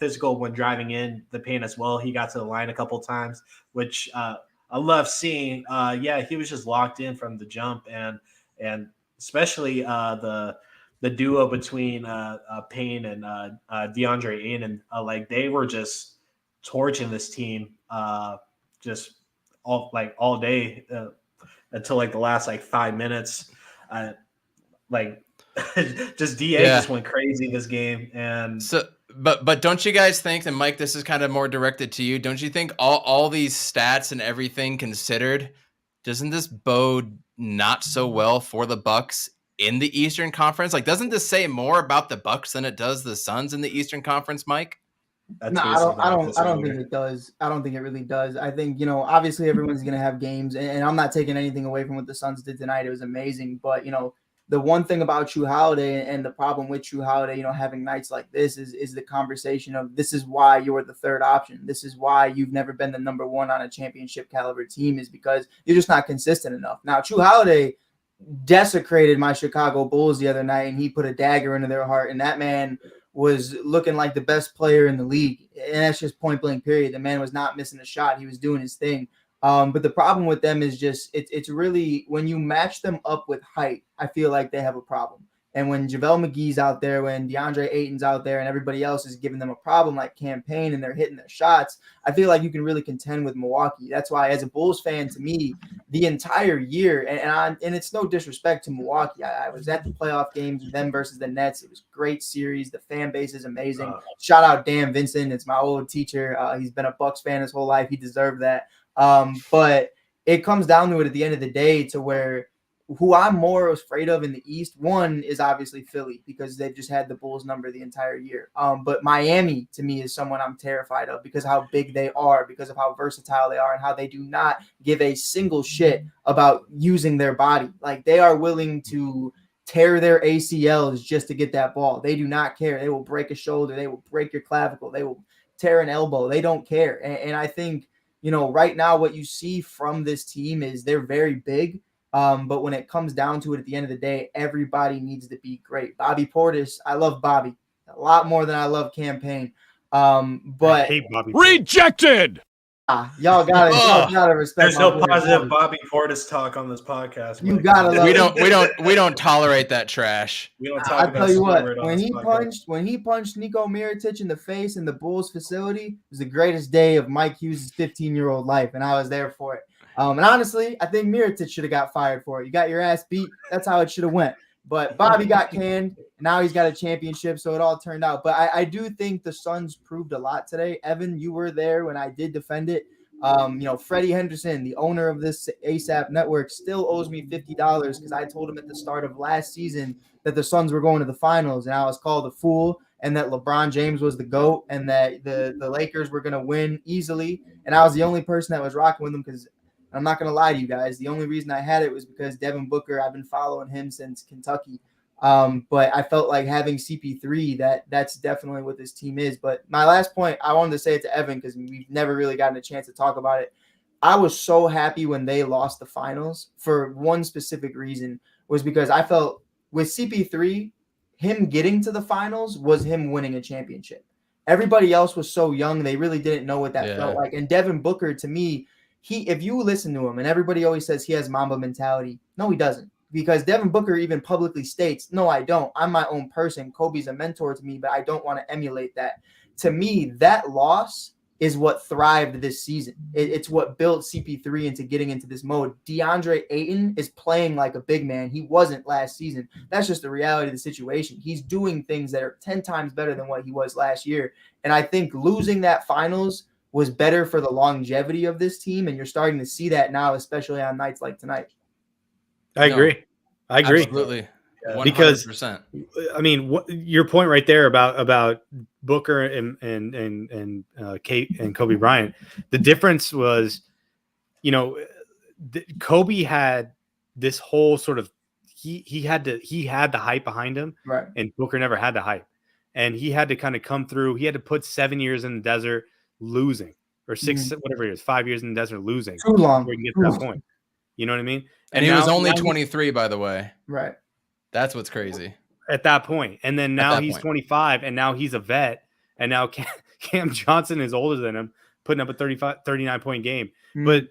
physical when driving in the paint as well. He got to the line a couple times, which I love seeing. He was just locked in from the jump, and especially the duo between Payne and DeAndre Ayton. Like, they were just torching this team just all day until like the last 5 minutes. Just DA just went crazy this game. And so, but don't you guys think, and Mike, this is kind of more directed to you, don't you think all these stats and everything considered, doesn't this bode not so well for the Bucks in the Eastern Conference? Like, doesn't this say more about the Bucks than it does the Suns in the Eastern Conference, Mike? No, I don't think it does. I don't think it really does. I think, obviously everyone's going to have games, and I'm not taking anything away from what the Suns did tonight. It was amazing. But, the one thing about True Holiday and the problem with True Holiday, having nights like this is the conversation of, this is why you're the third option. This is why you've never been the number one on a championship caliber team, is because you're just not consistent enough. Now, True Holiday desecrated my Chicago Bulls the other night, and he put a dagger into their heart, and that man was looking like the best player in the league. And that's just point blank period. The man was not missing a shot. He was doing his thing. But the problem with them is just, it's really, when you match them up with height, I feel like they have a problem. And when JaVale McGee's out there, when DeAndre Ayton's out there, and everybody else is giving them a problem like campaign, and they're hitting their shots, I feel like you can really contend with Milwaukee. That's why, as a Bulls fan, to me, the entire year, and it's no disrespect to Milwaukee, I was at the playoff games, them versus the Nets. It was a great series. The fan base is amazing. Shout out Dan Vincent. It's my old teacher. He's been a Bucks fan his whole life. He deserved that. But it comes down to it at the end of the day, to where who I'm more afraid of in the East, one is obviously Philly, because they've just had the Bulls number the entire year. But Miami, to me, is someone I'm terrified of, because of how big they are, because of how versatile they are, and how they do not give a single shit about using their body. Like, they are willing to tear their ACLs just to get that ball. They do not care. They will break a shoulder. They will break your clavicle. They will tear an elbow. They don't care. And I think, right now what you see from this team is they're very big. But when it comes down to it, at the end of the day, everybody needs to be great. Bobby Portis, I love Bobby a lot more than I love Campaign. But I hate Bobby. Rejected. Y'all gotta respect. There's no positive Bobby Portis talk on this podcast. You gotta love we don't tolerate that trash. We don't talk about. I'll tell you what, when he punched Nico Mirotic in the face in the Bulls facility, it was the greatest day of Mike Hughes' 15-year-old life, and I was there for it. And honestly, I think Mirotic should have got fired for it. You got your ass beat. That's how it should have went. But Bobby got canned. Now he's got a championship, so it all turned out. But I do think the Suns proved a lot today. Evan, you were there when I did defend it. Freddie Henderson, the owner of this ASAP network, still owes me $50 because I told him at the start of last season that the Suns were going to the finals, and I was called a fool, and that LeBron James was the GOAT, and that the Lakers were going to win easily. And I was the only person that was rocking with them, because I'm not going to lie to you guys. The only reason I had it was because Devin Booker, I've been following him since Kentucky. But I felt like having CP3, that's definitely what this team is. But my last point, I wanted to say it to Evan, because we've never really gotten a chance to talk about it. I was so happy when they lost the finals for one specific reason, was because I felt with CP3, him getting to the finals was him winning a championship. Everybody else was so young. They really didn't know what that felt like. And Devin Booker, to me, if you listen to him, and everybody always says he has Mamba mentality. No, he doesn't. Because Devin Booker even publicly states, no, I don't. I'm my own person. Kobe's a mentor to me, but I don't want to emulate that. To me, that loss is what thrived this season. It's what built CP3 into getting into this mode. DeAndre Ayton is playing like a big man. He wasn't last season. That's just the reality of the situation. He's doing things that are 10 times better than what he was last year. And I think losing that finals was better for the longevity of this team. And you're starting to see that now, especially on nights like tonight. I agree. Absolutely. 100%. Because I mean, your point right there about Booker and Kate and Kobe Bryant, the difference was, Kobe had this whole sort of he had the hype behind him, right? And Booker never had the hype, and he had to kind of come through. He had to put 7 years in the desert losing, or 6 whatever it is, 5 years in the desert losing. Too long. Before you get to that point. You know what I mean? And he was only 23, by the way. Right. That's what's crazy. At that point. And then now he's 25, and now he's a vet. And now Cam Johnson is older than him, putting up a 39-point game. Mm-hmm. But,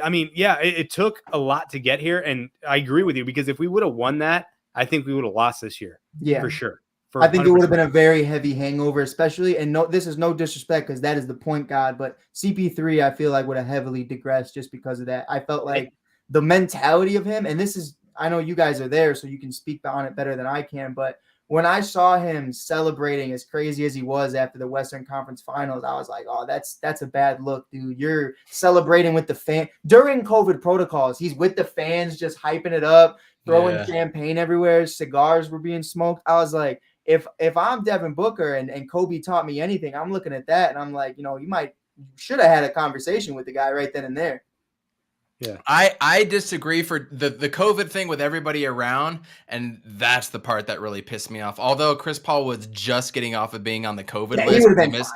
I mean, yeah, it took a lot to get here. And I agree with you, because if we would have won that, I think we would have lost this year. Yeah. For sure. I think 100%. It would have been a very heavy hangover, especially, and this is no disrespect because that is the point guard, but CP3 I feel like would have heavily digressed just because of that. I felt like the mentality of him, and this is, I know you guys are there, so you can speak on it better than I can, but when I saw him celebrating as crazy as he was after the Western Conference Finals, I was like, oh, that's a bad look, dude. You're celebrating with the fan during COVID protocols. He's with the fans, just hyping it up, throwing champagne everywhere. Cigars were being smoked. I was like, if I'm Devin Booker and Kobe taught me anything, I'm looking at that and I'm like, you should have had a conversation with the guy right then and there. Yeah, I disagree for the COVID thing with everybody around, and that's the part that really pissed me off. Although Chris Paul was just getting off of being on the COVID list,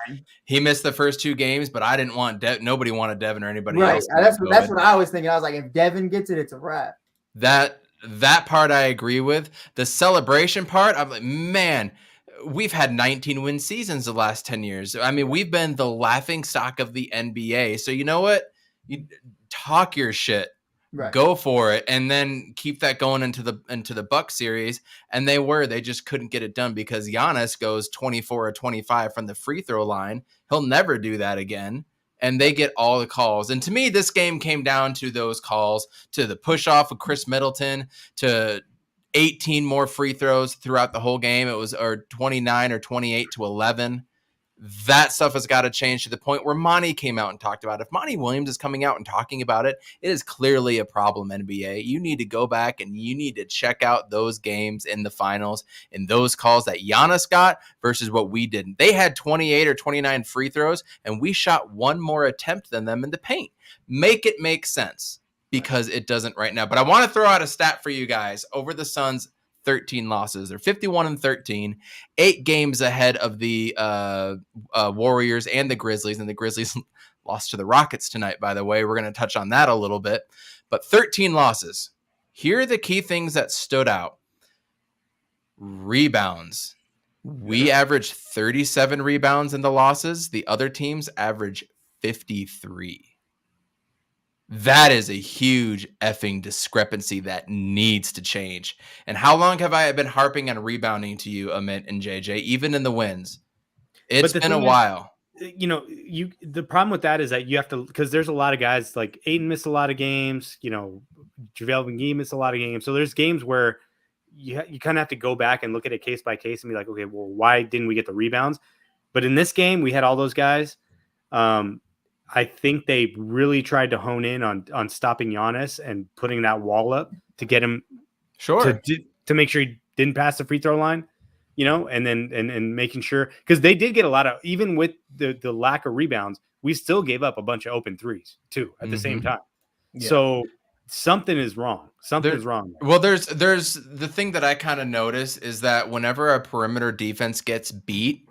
he missed the first 2 games, but I didn't want nobody wanted Devin or anybody else. That's what I was thinking. I was like, if Devin gets it, it's a wrap. That part I agree with. The celebration part, I'm like, man, we've had 19-win seasons the last 10 years. I mean, we've been the laughing stock of the NBA. So you know what? You talk your shit, go for it, and then keep that going into the Bucks series. And they just couldn't get it done because Giannis goes 24 or 25 from the free throw line. He'll never do that again. And they get all the calls. And to me, this game came down to those calls, to the push off of Chris Middleton, to 18 more free throws throughout the whole game. It was 29 or 28 to 11. That stuff has got to change to the point where Monty came out and talked about it. If Monty Williams is coming out and talking about it, it is clearly a problem, NBA. You need to go back and you need to check out those games in the finals and those calls that Giannis got versus what we didn't. They had 28 or 29 free throws, and we shot 1 more attempt than them in the paint. Make it make sense, because it doesn't right now. But I want to throw out a stat for you guys. Over the Suns' 13 losses. They're 51-13, 8 games ahead of the Warriors and the Grizzlies. And the Grizzlies lost to the Rockets tonight, by the way. We're going to touch on that a little bit. But 13 losses. Here are the key things that stood out. Rebounds. We averaged 37 rebounds in the losses. The other teams average 53. That is a huge effing discrepancy that needs to change. And how long have I been harping on rebounding to you, Amit and JJ, even in the wins? It's been a while. The problem with that is that you have to, because there's a lot of guys like Aiden missed a lot of games, JaVale McGee missed a lot of games. So there's games where you kind of have to go back and look at it case by case and be like, okay, well, why didn't we get the rebounds? But in this game, we had all those guys. I think they really tried to hone in on stopping Giannis and putting that wall up to get him to make sure he didn't pass the free throw line, and then making sure, because they did get a lot of, even with the lack of rebounds, we still gave up a bunch of open threes too at the same time. Yeah. So something is wrong. Something's wrong. Well, there's the thing that I kind of notice is that whenever a perimeter defense gets beat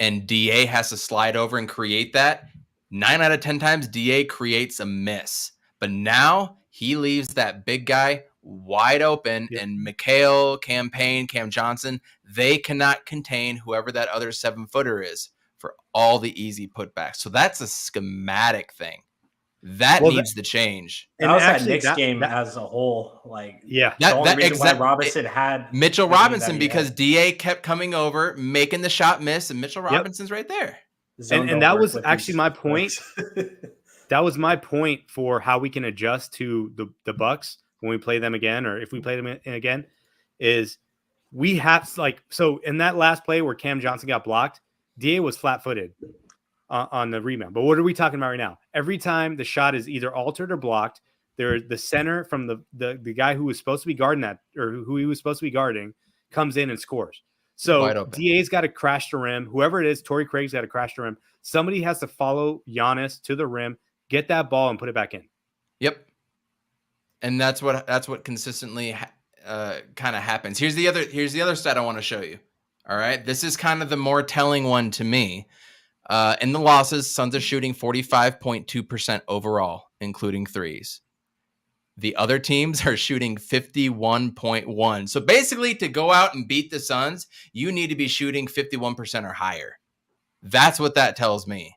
and DA has to slide over and create that, 9 out of 10 times DA creates a miss. But now he leaves that big guy wide open, and Mikhail, Cam Payne, Cam Johnson, they cannot contain whoever that other 7-footer is for all the easy putbacks. So that's a schematic thing. That needs to change. That was that Knicks game as a whole. Like, yeah, the only reason why Robinson had Mitchell Robinson, because DA kept coming over, making the shot miss, and Mitchell Robinson's right there. And that was actually my point. That was my point for how we can adjust to the Bucks when we play them again, or if we play them again, is we have so in that last play where Cam Johnson got blocked, DA was flat-footed on the rebound. But what are we talking about right now? Every time the shot is either altered or blocked, the center from the guy who was supposed to be guarding that, or who he was supposed to be guarding, comes in and scores. So DA's got to crash the rim. Whoever it is, Torrey Craig's got to crash the rim. Somebody has to follow Giannis to the rim, get that ball, and put it back in. Yep. And that's what consistently kind of happens. Here's the other stat I want to show you. All right, this is kind of the more telling one to me. In the losses, Suns are shooting 45.2% overall, including threes. The other teams are shooting 51.1%. So basically, to go out and beat the Suns, you need to be shooting 51% or higher. That's what that tells me.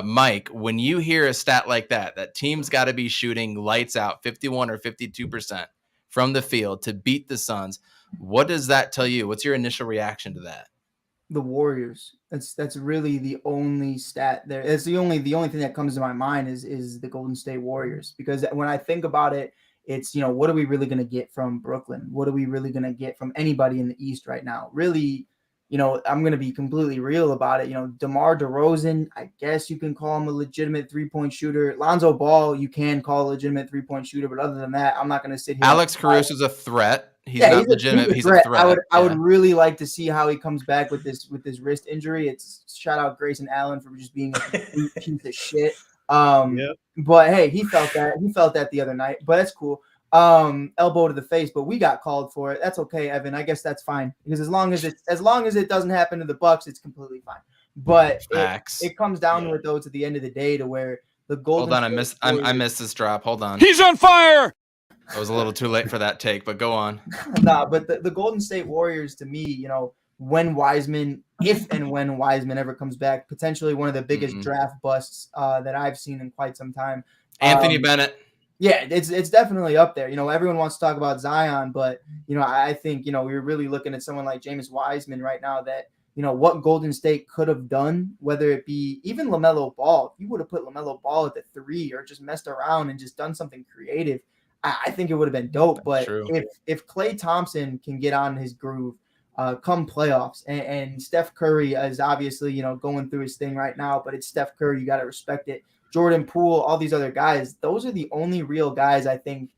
Mike, when you hear a stat like that team's got to be shooting lights out 51 or 52% from the field to beat the Suns, what does that tell you? What's your initial reaction to that? The Warriors. That's really the only stat there. It's the only thing that comes to my mind is the Golden State Warriors, because when I think about it, it's, what are we really going to get from Brooklyn? What are we really going to get from anybody in the East right now? Really, I'm going to be completely real about it. DeMar DeRozan, I guess you can call him a legitimate three-point shooter. Lonzo Ball, you can call a legitimate three-point shooter, but other than that, I'm not going to sit here. Alex Caruso is a threat. He's not legitimate. He's a threat. I would really like to see how he comes back with this wrist injury. It's shout out Grayson Allen for just being a complete piece of shit. But hey, he felt that the other night. But that's cool. Elbow to the face, but we got called for it. That's okay, Evan. I guess that's fine, because as long as it doesn't happen to the Bucks, it's completely fine. But it comes down to it, though, to the end of the day, to where the Golden. Hold on, I missed this drop. Hold on. He's on fire. I was a little too late for that take, but go on. But the Golden State Warriors, to me, when Wiseman ever comes back, potentially one of the biggest draft busts that I've seen in quite some time. Anthony Bennett. Yeah, it's definitely up there. Everyone wants to talk about Zion, but I think we're really looking at someone like James Wiseman right now that what Golden State could have done, whether it be even LaMelo Ball. If you would have put LaMelo Ball at the 3 or just messed around and just done something creative, I think it would have been dope. But if Klay Thompson can get on his groove come playoffs, and Steph Curry is obviously going through his thing right now, but it's Steph Curry, you got to respect it. Jordan Poole, all these other guys, those are the only real guys I think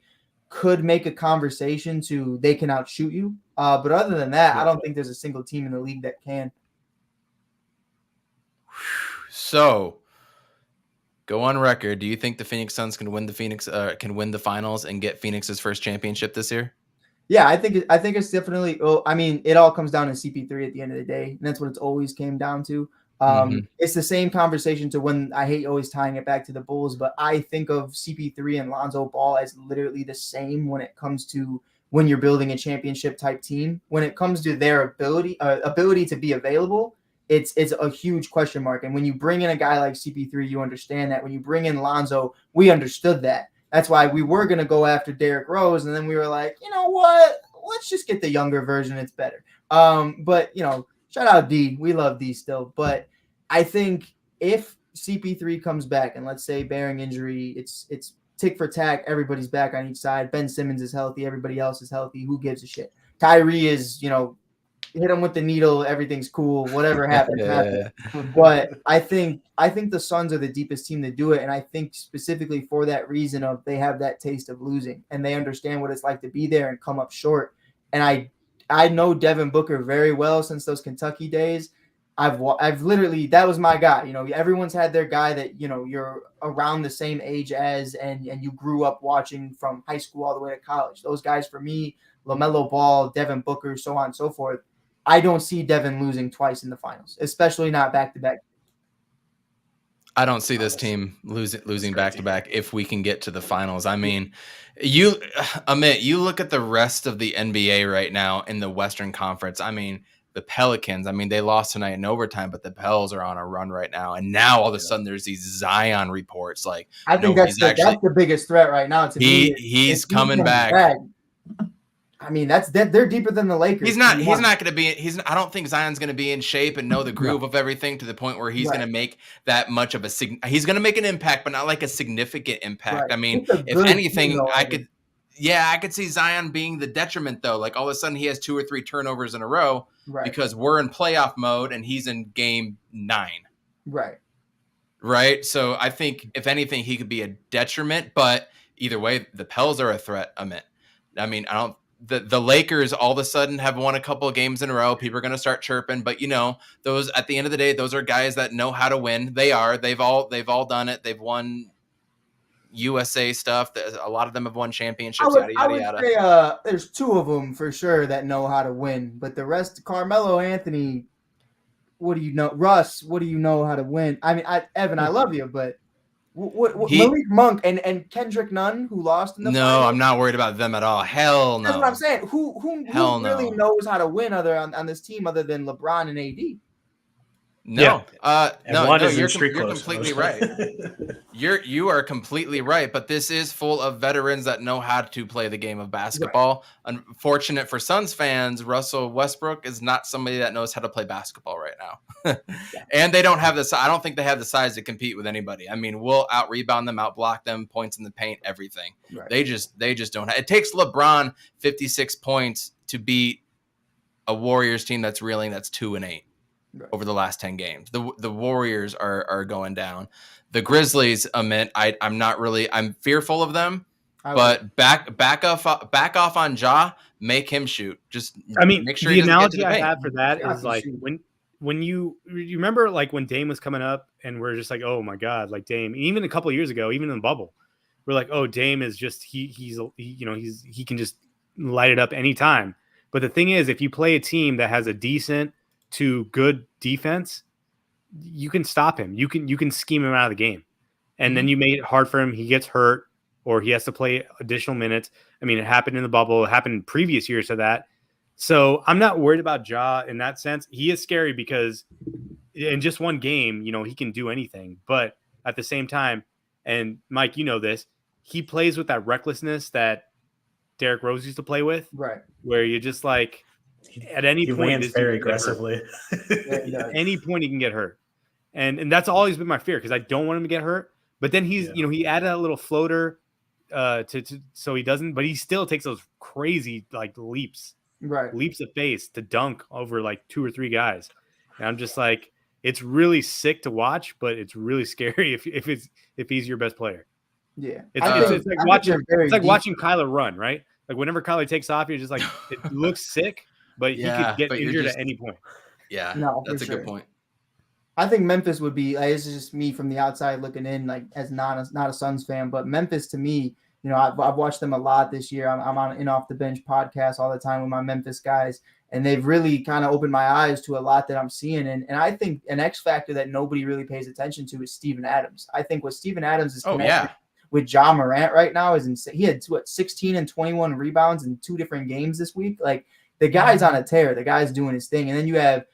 could make a conversation to they can outshoot you. But other than that, I don't think there's a single team in the league that can. So, go on record. Do you think the Phoenix Suns can win the finals and get Phoenix's first championship this year? Yeah, I think it's definitely. Well, I mean, it all comes down to CP3 at the end of the day, and that's what it's always came down to. It's the same conversation to when I hate always tying it back to the Bulls, but I think of CP3 and Lonzo Ball as literally the same when it comes to when you're building a championship type team. When it comes to their ability to be available, it's a huge question mark. And when you bring in a guy like CP3, you understand that. When you bring in Lonzo, we understood that. That's why we were going to go after Derrick Rose, and then we were like, you know what? Let's just get the younger version. It's better. But shout out D. We love D still. But I think if CP3 comes back, and let's say bearing injury, it's tick for tack. Everybody's back on each side. Ben Simmons is healthy. Everybody else is healthy. Who gives a shit? Kyrie is, hit him with the needle. Everything's cool. Whatever happens, happens. But I think the Suns are the deepest team to do it. And I think specifically for that reason of they have that taste of losing, and they understand what it's like to be there and come up short. And I know Devin Booker very well since those Kentucky days. I've literally, that was my guy. Everyone's had their guy that, you're around the same age as, and you grew up watching from high school all the way to college. Those guys for me, LaMelo Ball, Devin Booker, so on and so forth. I don't see Devin losing twice in the finals, especially not back-to-back. I don't see this team losing back-to-back if we can get to the finals. I mean, Amit, you look at the rest of the NBA right now in the Western Conference. I mean, the Pelicans. I mean, they lost tonight in overtime, but the Pels are on a run right now. And now all of a sudden there's these Zion reports. Like, I think that's the biggest threat right now to me. He's coming back. I mean, they're deeper than the Lakers. He's not going to be. I don't think Zion's going to be in shape and know the groove of everything to the point where he's going to make that much of a. He's going to make an impact, but not like a significant impact. Right. I mean, if anything, I could see Zion being the detriment though. Like all of a sudden he has 2 or 3 turnovers in a row because we're in playoff mode and he's in game 9. Right. So I think if anything, he could be a detriment. But either way, the Pels are a threat. I mean, The Lakers all of a sudden have won a couple of games in a row. People are going to start chirping, but those at the end of the day, those are guys that know how to win. They've all done it. They've won USA stuff. A lot of them have won championships. I would say there's 2 of them for sure that know how to win, but the rest, Carmelo Anthony, what do you know? Russ, what do you know how to win? I mean, Evan, I love you, but. Malik Monk and Kendrick Nunn, who lost in the finals? I'm not worried about them at all. Hell no. That's what I'm saying. Who really knows how to win on this team other than LeBron and AD? No, you're close, completely right. You are completely right. But this is full of veterans that know how to play the game of basketball. Right. Unfortunate for Suns fans, Russell Westbrook is not somebody that knows how to play basketball right now. And they don't have this. I don't think they have the size to compete with anybody. I mean, we'll out rebound them, out block them, points in the paint, everything. Right. They just don't. It takes LeBron 56 points to beat a Warriors team that's 2-8. Over the last 10 games. The Warriors are going down. The Grizzlies, I'm fearful of them, but back off on Ja, make him shoot. Make sure the analogy I have for that is like when you remember like when Dame was coming up and we're just like, oh my God, like Dame, even a couple of years ago, even in the bubble, we're like, oh, Dame is just he can just light it up anytime. But the thing is, if you play a team that has a decent to good defense, you can stop him. You can scheme him out of the game. And then you made it hard for him. He gets hurt or he has to play additional minutes. I mean, it happened in the bubble. It happened in previous years to that. So I'm not worried about Ja in that sense. He is scary because in just one game, he can do anything. But at the same time, and Mike, you know this, he plays with that recklessness that Derrick Rose used to play with. Right. Where you just like, at any point, very aggressively. At any point, he can get hurt, and that's always been my fear because I don't want him to get hurt. But then he added a little floater so he doesn't, but he still takes those crazy like leaps of faith to dunk over like 2 or 3 guys. And I'm just like, it's really sick to watch, but it's really scary if he's your best player. Yeah, it's like watching Kyler run, right? Like whenever Kyler takes off, you're just like, it looks sick. But he could get injured at any point. Yeah, that's a good point. I think Memphis would be. This is just me from the outside looking in, like as not a Suns fan, but Memphis to me, I've watched them a lot this year. I'm on an Off the Bench podcast all the time with my Memphis guys, and they've really kind of opened my eyes to a lot that I'm seeing. And I think an X factor that nobody really pays attention to is Steven Adams. I think what Steven Adams is connected with Ja Morant right now is insane. He had 16 and 21 rebounds in 2 different games this week. Like, the guy's on a tear. The guy's doing his thing. And then you have,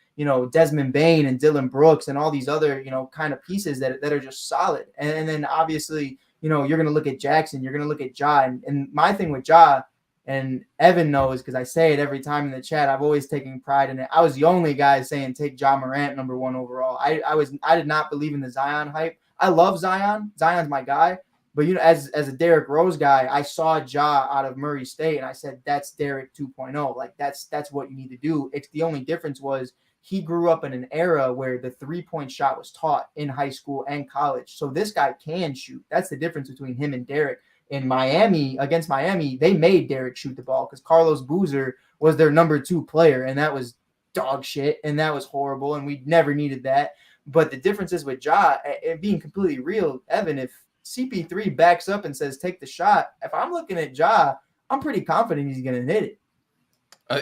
Desmond Bane and Dylan Brooks and all these other, kind of pieces that are just solid. And then obviously, you're going to look at Jackson. You're going to look at Ja. And my thing with Ja, and Evan knows because I say it every time in the chat, I've always taken pride in it. I was the only guy saying take Ja Morant number 1 overall. I did not believe in the Zion hype. I love Zion. Zion's my guy. But, as a Derrick Rose guy, I saw Ja out of Murray State, and I said, that's Derrick 2.0. Like, that's what you need to do. It's the only difference was he grew up in an era where the three-point shot was taught in high school and college. So this guy can shoot. That's the difference between him and Derrick. In Miami, against Miami, they made Derrick shoot the ball because Carlos Boozer was their number 2 player, and that was dog shit, and that was horrible, and we never needed that. But the difference is with Ja, and being completely real, Evan, if CP3 backs up and says, take the shot. If I'm looking at Ja, I'm pretty confident he's going to hit it.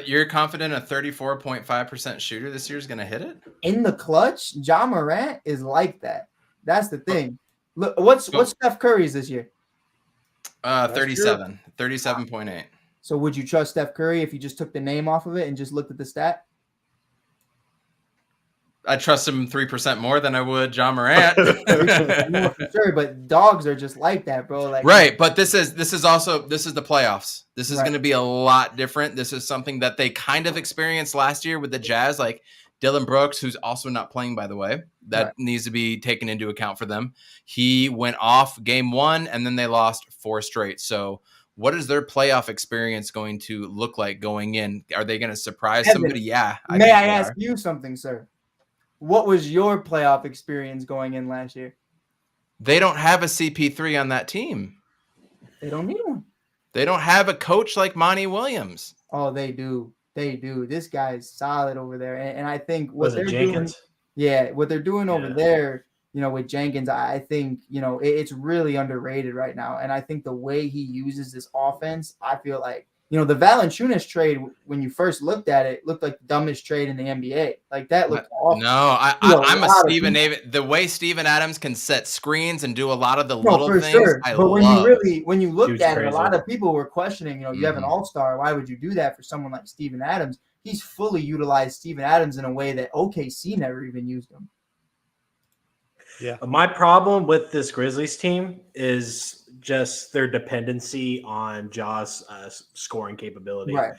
You're confident a 34.5% shooter this year is going to hit it? In the clutch, Ja Morant is like that. That's the thing. Look, what's Steph Curry's this year? 37.8. So would you trust Steph Curry if you just took the name off of it and just looked at the stat? I trust him 3% more than I would John Morant. More for sure, but dogs are just like that, bro. Like, right, but this is the playoffs. This is Right. going to be a lot different. This is something that they kind of experienced last year with the Jazz, like Dylan Brooks, who's also not playing, by the way. That Right. needs to be taken into account for them. He went off game 1, and then they lost 4 straight. So what is their playoff experience going to look like going in? Are they going to surprise Evan, somebody? Yeah. may I ask you something, sir? What was your playoff experience going in last year? They don't have a CP3 on that team. They don't need one. They don't have a coach like Monty Williams. Oh, they do. They do. This guy is solid over there, and I think what Was they're it Jenkins? doing, what they're doing over Yeah. there, with Jenkins, I think it's really underrated right now. And I think the way he uses this offense, I feel like the Valanciunas trade, when you first looked at it, looked like the dumbest trade in the NBA. Like that looked awful. No, I'm a Steven Adams. The way Steven Adams can set screens and do a lot of the little things, sure. I but love. when you looked at it, a crazy. lot of people were questioning, you have an Mhm. all-star. Why would you do that for someone like Steven Adams? He's fully utilized Steven Adams in a way that OKC never even used him. My problem with this Grizzlies team is just their dependency on Jaw's scoring capability. Right.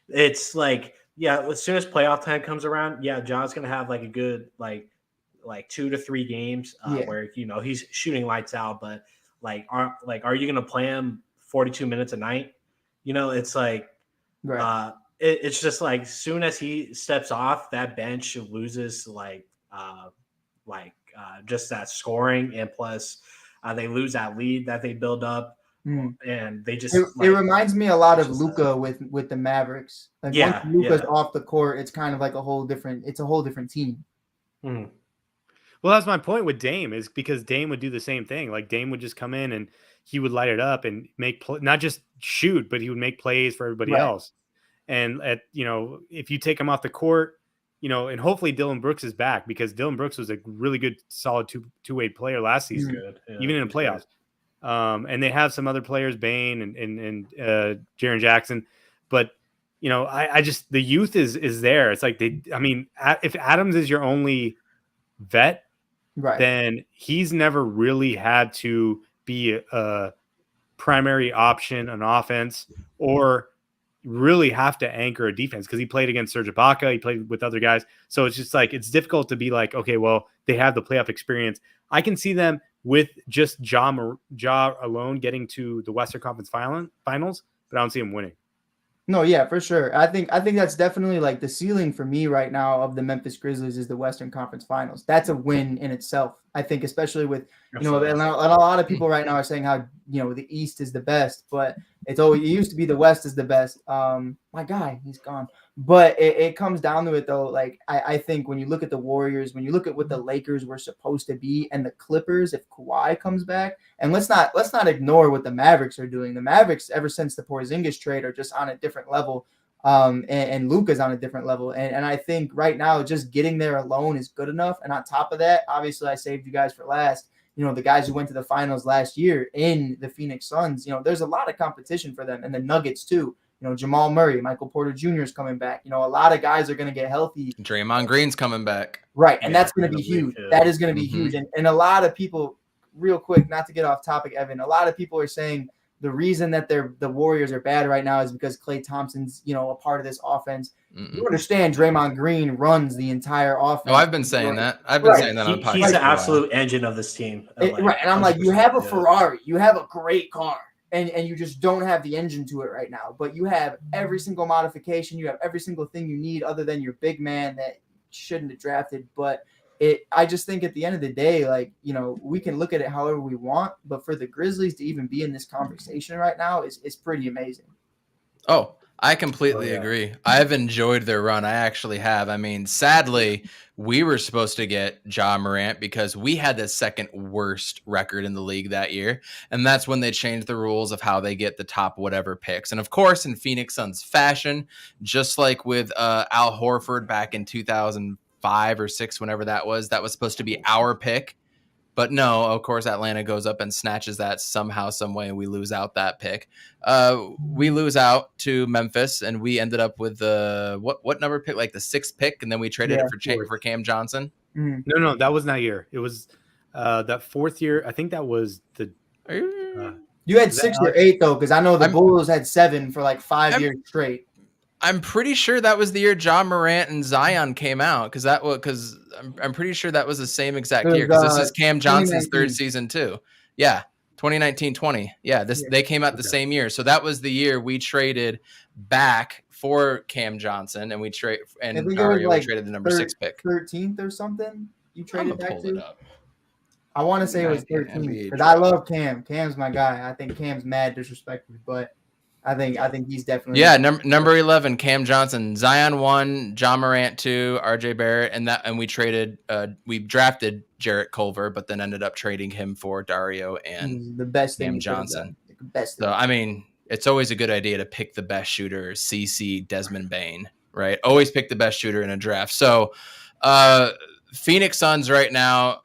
It's like, as soon as playoff time comes around, Jaw's going to have like a good like 2 to 3 games where he's shooting lights out. But are you going to play him 42 minutes a night? It's like Right. it's just like as soon as he steps off, that bench loses just that scoring, and plus they lose that lead that they build up, and they just it reminds me a lot of Luka with the Mavericks. Like Yeah, once Luka's yeah. off the court, it's kind of like a whole different team. Well, that's my point with Dame, is because Dame would do the same thing. Like Dame would just come in and he would light it up and make not just shoot, but he would make plays for everybody Right. else. And if you take him off the court, and hopefully Dylan Brooks is back, because Dylan Brooks was a really good, solid two-way player last season, Good. Yeah, even in the playoffs. And they have some other players, Bane and Jaren Jackson, but I just, the youth is there. It's like if Adams is your only vet, Right. then he's never really had to be a primary option on offense or really have to anchor a defense, because he played against Serge Ibaka, he played with other guys. So it's just like, it's difficult to be like, okay, well, they have the playoff experience. I can see them with just Ja alone getting to the Western Conference finals, but I don't see him winning. No, yeah, for sure. I think that's definitely like the ceiling for me right now of the Memphis Grizzlies is the Western Conference Finals. That's a win in itself. I think, especially with and a lot of people right now are saying how the East is the best, but it used to be the West is the best. My guy, he's gone. But it comes down to it though. Like I think when you look at the Warriors, when you look at what the Lakers were supposed to be, and the Clippers, if Kawhi comes back, and let's not ignore what the Mavericks are doing. The Mavericks, ever since the Porzingis trade, are just on a different level. And Luka's on a different level. And I think right now just getting there alone is good enough. And on top of that, obviously I saved you guys for last. The guys who went to the finals last year in the Phoenix Suns, there's a lot of competition for them, and the Nuggets too. Jamal Murray, Michael Porter Jr. is coming back. A lot of guys are going to get healthy. Draymond Green's coming back. Right. And that's going to be huge. That is going to be huge. And a lot of people, real quick, not to get off topic, Evan, a lot of people are saying the reason that the Warriors are bad right now is because Klay Thompson's, a part of this offense. You understand Draymond Green runs the entire offense. No, I've been saying that. I've been saying that on podcast. He's the absolute engine of this team. Right. And I'm like, you have a Ferrari, you have a great car, and you just don't have the engine to it right now. But you have every single modification, you have every single thing you need other than your big man that shouldn't have drafted. But I just think at the end of the day, like, we can look at it however we want, but for the Grizzlies to even be in this conversation right now is pretty amazing. Oh, I completely agree. I've enjoyed their run. I actually have. I mean, sadly, we were supposed to get Ja Morant because we had the second worst record in the league that year. And that's when they changed the rules of how they get the top whatever picks. And of course, in Phoenix Suns fashion, just like with Al Horford back in 2005 or 6, whenever that was supposed to be our pick. But no, of course, Atlanta goes up and snatches that somehow, some way, and we lose out that pick. We lose out to Memphis, and we ended up with the what number pick, like the 6th pick, and then we traded it for Cam Johnson. Mm-hmm. No, that was that year. It was that 4th year. I think that was the. You had 6 or 8 though, because I know the Bulls had 7 for like 5 years straight. I'm pretty sure that was the year John Morant and Zion came out, because I'm pretty sure that was the same exact year, because this is Cam Johnson's 3rd season too. Yeah, 2019-20. Yeah, they came out the same year, so that was the year we traded back for Cam Johnson, and we traded the number 6 pick, 13th or something. You traded back to. I want to say it was 13 because I love Cam. Cam's my guy. I think Cam's mad disrespected, but I think he's definitely number 11, Cam Johnson, Zion 1, John Morant 2, RJ Barrett, and we traded we drafted Jarrett Culver, but then ended up trading him for Dario and the best Cam Johnson. So I mean, it's always a good idea to pick the best shooter, CC Desmond Bane, right? Always pick the best shooter in a draft. So Phoenix Suns right now,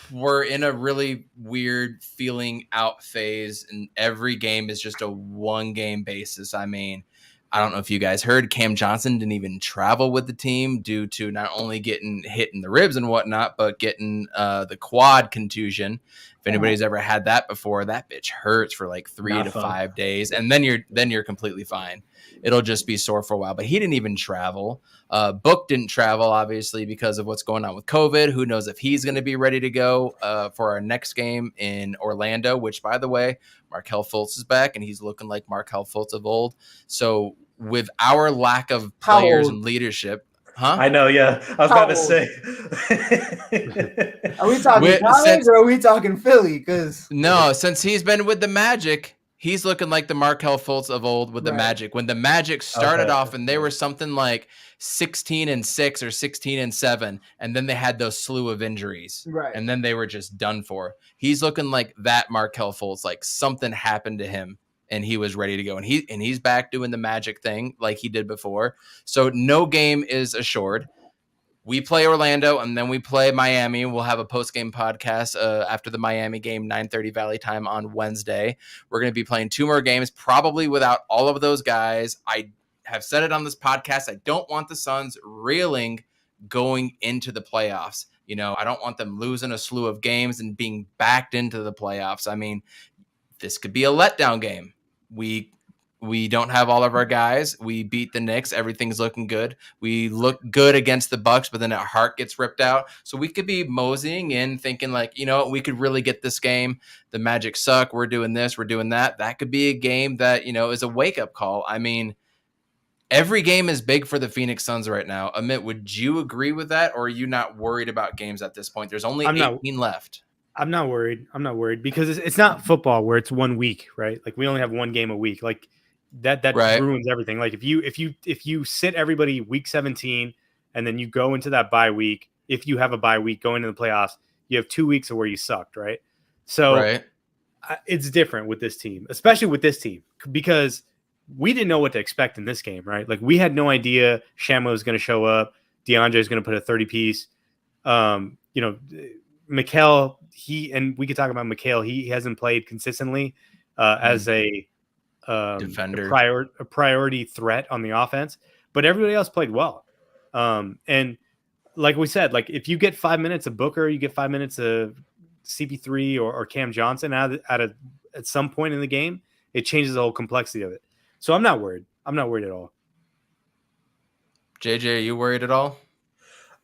we're in a really weird feeling out phase, and every game is just a 1-game basis. I mean, I don't know if you guys heard, Cam Johnson didn't even travel with the team due to not only getting hit in the ribs and whatnot, but getting the quad contusion. If anybody's ever had that before, that bitch hurts for like 3 to 5 days, and then you're completely fine. It'll just be sore for a while. But he didn't even travel. Book didn't travel, obviously, because of what's going on with COVID. Who knows if he's going to be ready to go for our next game in Orlando, which, by the way, Markelle Fultz is back, and he's looking like Markelle Fultz of old. So with our lack of players and leadership, I know, yeah. I was about to say. Are we talking college or are we talking Philly? No, since he's been with the Magic, he's looking like the Markelle Fultz of old with the Magic. When the Magic started off and they were something like 16-6 or 16-7, and then they had those slew of injuries, and then they were just done for. He's looking like that Markelle Fultz, like something happened to him and he was ready to go. And he's back doing the Magic thing like he did before. So no game is assured. We play Orlando, and then we play Miami. We'll have a post-game podcast after the Miami game, 9:30 Valley time on Wednesday. We're going to be playing 2 more games, probably without all of those guys. I have said it on this podcast. I don't want the Suns reeling going into the playoffs. You know, I don't want them losing a slew of games and being backed into the playoffs. I mean, this could be a letdown game. We don't have all of our guys. We beat the Knicks. Everything's looking good. We look good against the Bucks, but then our heart gets ripped out. So we could be moseying in thinking like, you know, we could really get this game. The Magic suck. We're doing this. We're doing that. That could be a game that, you know, is a wake-up call. I mean, every game is big for the Phoenix Suns right now. Amit, would you agree with that, or are you not worried about games at this point? There's only 18 left. I'm not worried because it's not football where it's 1 week, right? Like we only have 1 game a week. Like that ruins everything. Like if you sit everybody week 17 and then you go into that bye week, if you have a bye week going into the playoffs, you have 2 weeks of where you sucked, right? So it's different with this team, especially with this team, because we didn't know what to expect in this game, right? Like we had no idea Shamlo was going to show up. DeAndre is going to put a 30-piece. You know, Mikal, and we could talk about Mikal. He hasn't played consistently as a defender, a priority threat on the offense, but everybody else played well. And like we said, like if you get 5 minutes of Booker, you get 5 minutes of CP3 or Cam Johnson at some point in the game, it changes the whole complexity of it. So I'm not worried. I'm not worried at all. JJ, are you worried at all?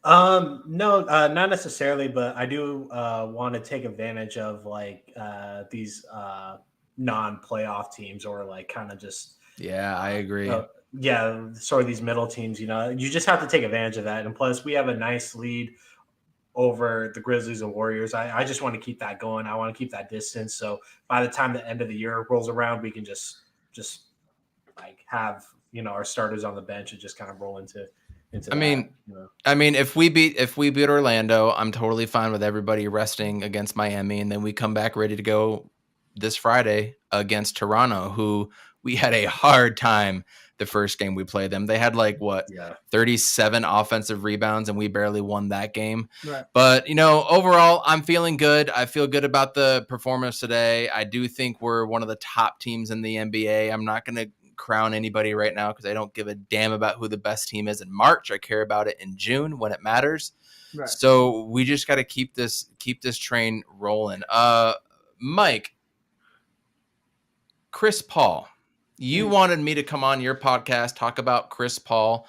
No, not necessarily, but I do want to take advantage of like these non-playoff teams, or like kind of just I agree. Sort of these middle teams. You know, you just have to take advantage of that, and plus we have a nice lead over the Grizzlies and Warriors. I just want to keep that going. I want to keep that distance, so by the time the end of the year rolls around, we can just like have, you know, our starters on the bench and just kind of roll into. I mean, if we beat Orlando, I'm totally fine with everybody resting against Miami, and then we come back ready to go this Friday against Toronto, who we had a hard time the first game we played them. They had like 37 offensive rebounds, and we barely won that game. Right. But, overall, I'm feeling good. I feel good about the performance today. I do think we're one of the top teams in the NBA. I'm not going to crown anybody right now because I don't give a damn about who the best team is in March. I care about it in June when it matters. Right. So we just got to keep this train rolling. Mike, Chris Paul, you wanted me to come on your podcast, talk about Chris Paul.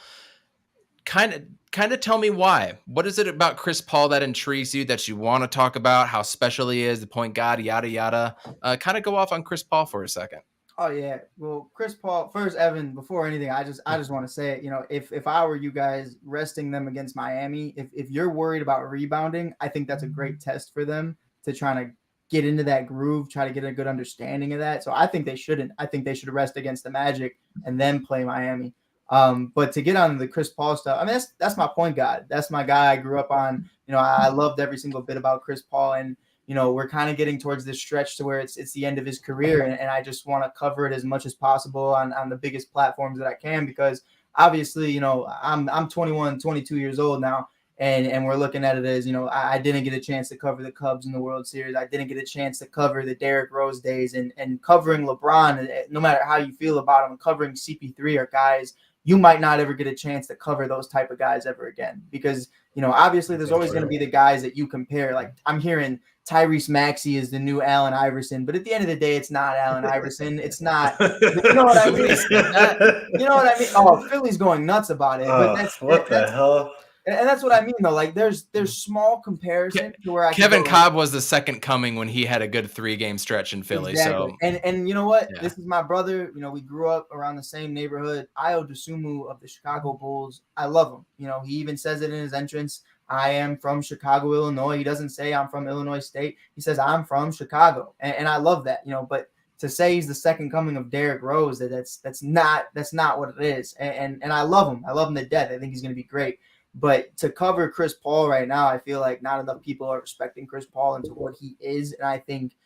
Kind of tell me why. What is it about Chris Paul that intrigues you, that you want to talk about, how special he is, the point guard, yada, yada. Kind of go off on Chris Paul for a second. Oh yeah. Well, Chris Paul, first, Evan, before anything, I just want to say, if I were you guys resting them against Miami, if you're worried about rebounding, I think that's a great test for them to try to get into that groove, try to get a good understanding of that. So I think they shouldn't. I think they should rest against the Magic and then play Miami. But to get on the Chris Paul stuff, I mean, that's my point guard. That's my guy I grew up on. I loved every single bit about Chris Paul, and we're kind of getting towards this stretch to where it's the end of his career, and I just want to cover it as much as possible on the biggest platforms that I can, because obviously, I'm 21, 22 years old now, and we're looking at it as, I didn't get a chance to cover the Cubs in the World Series. I didn't get a chance to cover the Derrick Rose days, and covering LeBron, no matter how you feel about him, covering CP3 are guys you might not ever get a chance to cover those type of guys ever again, because, obviously there's always going to be the guys that you compare. Like, I'm hearing Tyrese Maxey is the new Allen Iverson, but at the end of the day, it's not Allen Iverson. It's not, you know what I mean? You know what I mean? Oh, Philly's going nuts about it. But that's what the hell? And that's what I mean, though. Like, there's small comparison to where Kevin Cobb was the second coming when he had a good 3-game stretch in Philly. Exactly. So, and you know what? Yeah. This is my brother. We grew up around the same neighborhood. Ayo Dosunmu of the Chicago Bulls. I love him. He even says it in his entrance. I am from Chicago, Illinois. He doesn't say I'm from Illinois State. He says I'm from Chicago, and I love that. But to say he's the second coming of Derrick Rose, that's not what it is. And I love him. I love him to death. I think he's going to be great. But to cover Chris Paul right now, I feel like not enough people are respecting Chris Paul into what he is. And I think,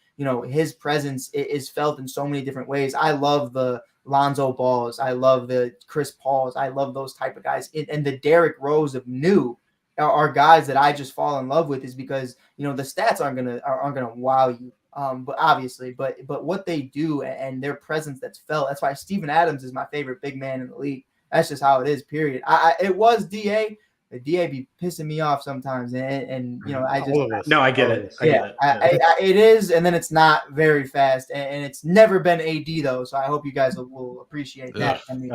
his presence is felt in so many different ways. I love the Lonzo Balls. I love the Chris Pauls. I love those type of guys. And the Derrick Rose of new are guys that I just fall in love with, is because, the stats aren't gonna wow you. But obviously, but what they do and their presence that's felt. That's why Steven Adams is my favorite big man in the league. That's just how it is, period. It was DA. The DA be pissing me off sometimes, and I just no, I get it. It is, and then it's not very fast, and it's never been AD though. So I hope you guys will appreciate that. I mean,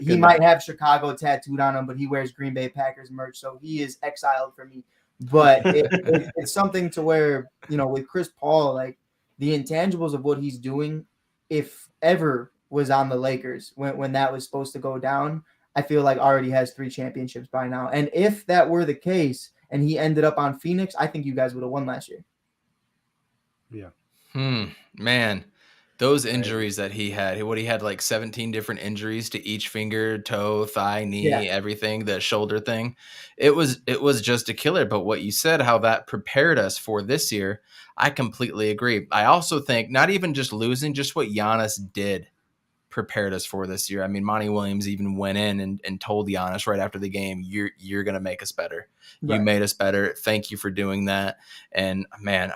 he might have Chicago tattooed on him, but he wears Green Bay Packers merch, so he is exiled for me. But it's something to where, with Chris Paul, like, the intangibles of what he's doing, if ever was on the Lakers when that was supposed to go down, I feel like already has 3 championships by now. And if that were the case and he ended up on Phoenix, I think you guys would have won last year. Yeah. Man, those injuries that he had like 17 different injuries to each finger, toe, thigh, knee, everything, the shoulder thing. It was just a killer. But what you said, how that prepared us for this year, I completely agree. I also think not even just losing, just what Giannis did prepared us for this year. I mean, Monty Williams even went in and told Giannis right after the game, you're going to make us better. Right. You made us better. Thank you for doing that. And man,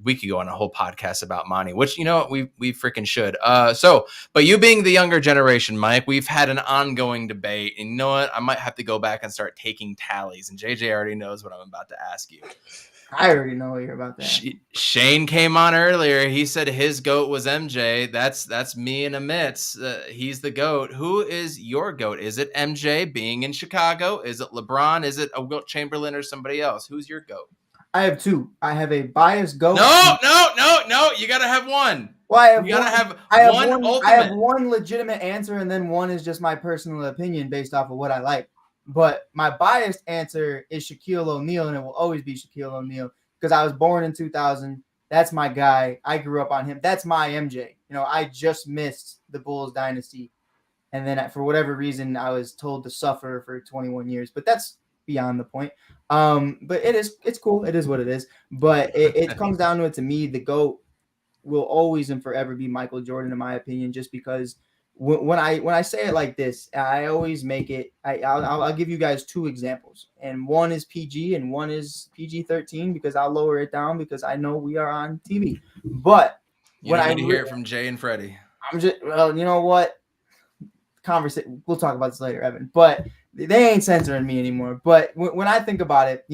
we could go on a whole podcast about Monty, which, we freaking should. But you being the younger generation, Mike, we've had an ongoing debate, and you know what? I might have to go back and start taking tallies, and JJ already knows what I'm about to ask you. I already know you're about that. Shane came on earlier. He said his GOAT was MJ. That's me and Amit's. He's the GOAT. Who is your GOAT? Is it MJ being in Chicago? Is it LeBron? Is it a Wilt Chamberlain or somebody else? Who's your GOAT? I have 2. I have a biased GOAT. No. You got to have one. Well, I have one legitimate answer, and then one is just my personal opinion based off of what I like. But my biased answer is Shaquille O'Neal, and it will always be Shaquille O'Neal because I was born in 2000. That's my guy. I grew up on him. That's my MJ. I just missed the Bulls dynasty. And then for whatever reason, I was told to suffer for 21 years. But that's beyond the point. But it's cool. It is what it is. But it comes down to it, to me, the GOAT will always and forever be Michael Jordan, in my opinion, just because when I say it like this, I always make it. I'll give you guys 2 examples, and one is PG and one is PG-13 because I'll lower it down because I know we are on TV. But you don't need to hear it from Jay and Freddie. I'm just you know what? Conversation. We'll talk about this later, Evan. But they ain't censoring me anymore. But when I think about it,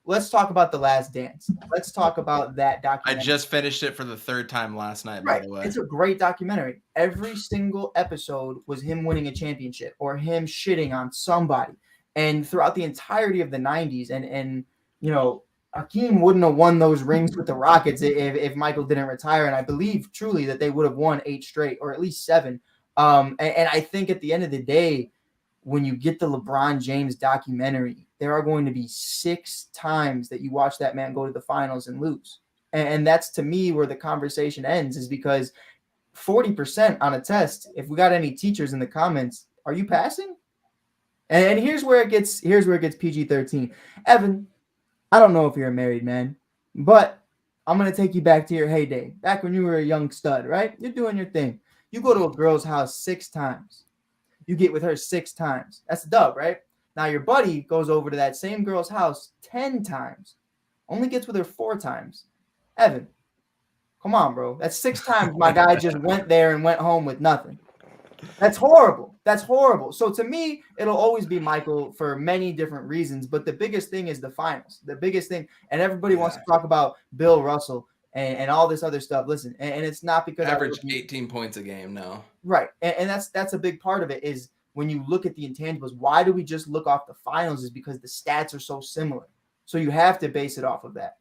let's talk about The Last Dance. Let's talk about that documentary. I just finished it for the 3rd time last night, by the way. It's a great documentary. Every single episode was him winning a championship or him shitting on somebody. And throughout the entirety of the 90s, and Hakeem wouldn't have won those rings with the Rockets if Michael didn't retire. And I believe truly that they would have won 8 straight or at least 7. And I think at the end of the day, when you get the LeBron James documentary, there are going to be 6 times that you watch that man go to the finals and lose. And that's, to me, where the conversation ends, is because 40% on a test, if we got any teachers in the comments, are you passing? And here's where it gets PG-13. Evan, I don't know if you're a married man, but I'm going to take you back to your heyday, back when you were a young stud, right? You're doing your thing. You go to a girl's house 6 times. You get with her 6 times. That's a dub, right? Now your buddy goes over to that same girl's house 10 times. Only gets with her 4 times. Evan, come on, bro. That's 6 times my guy just went there and went home with nothing. That's horrible. That's horrible. So to me, it'll always be Michael for many different reasons. But the biggest thing is the finals. The biggest thing. And everybody wants to talk about Bill Russell and all this other stuff. Listen, and it's not because average 18 points a game, no. Right. And that's a big part of it, is when you look at the intangibles. Why do we just look off the finals? Is because the stats are so similar. So you have to base it off of that.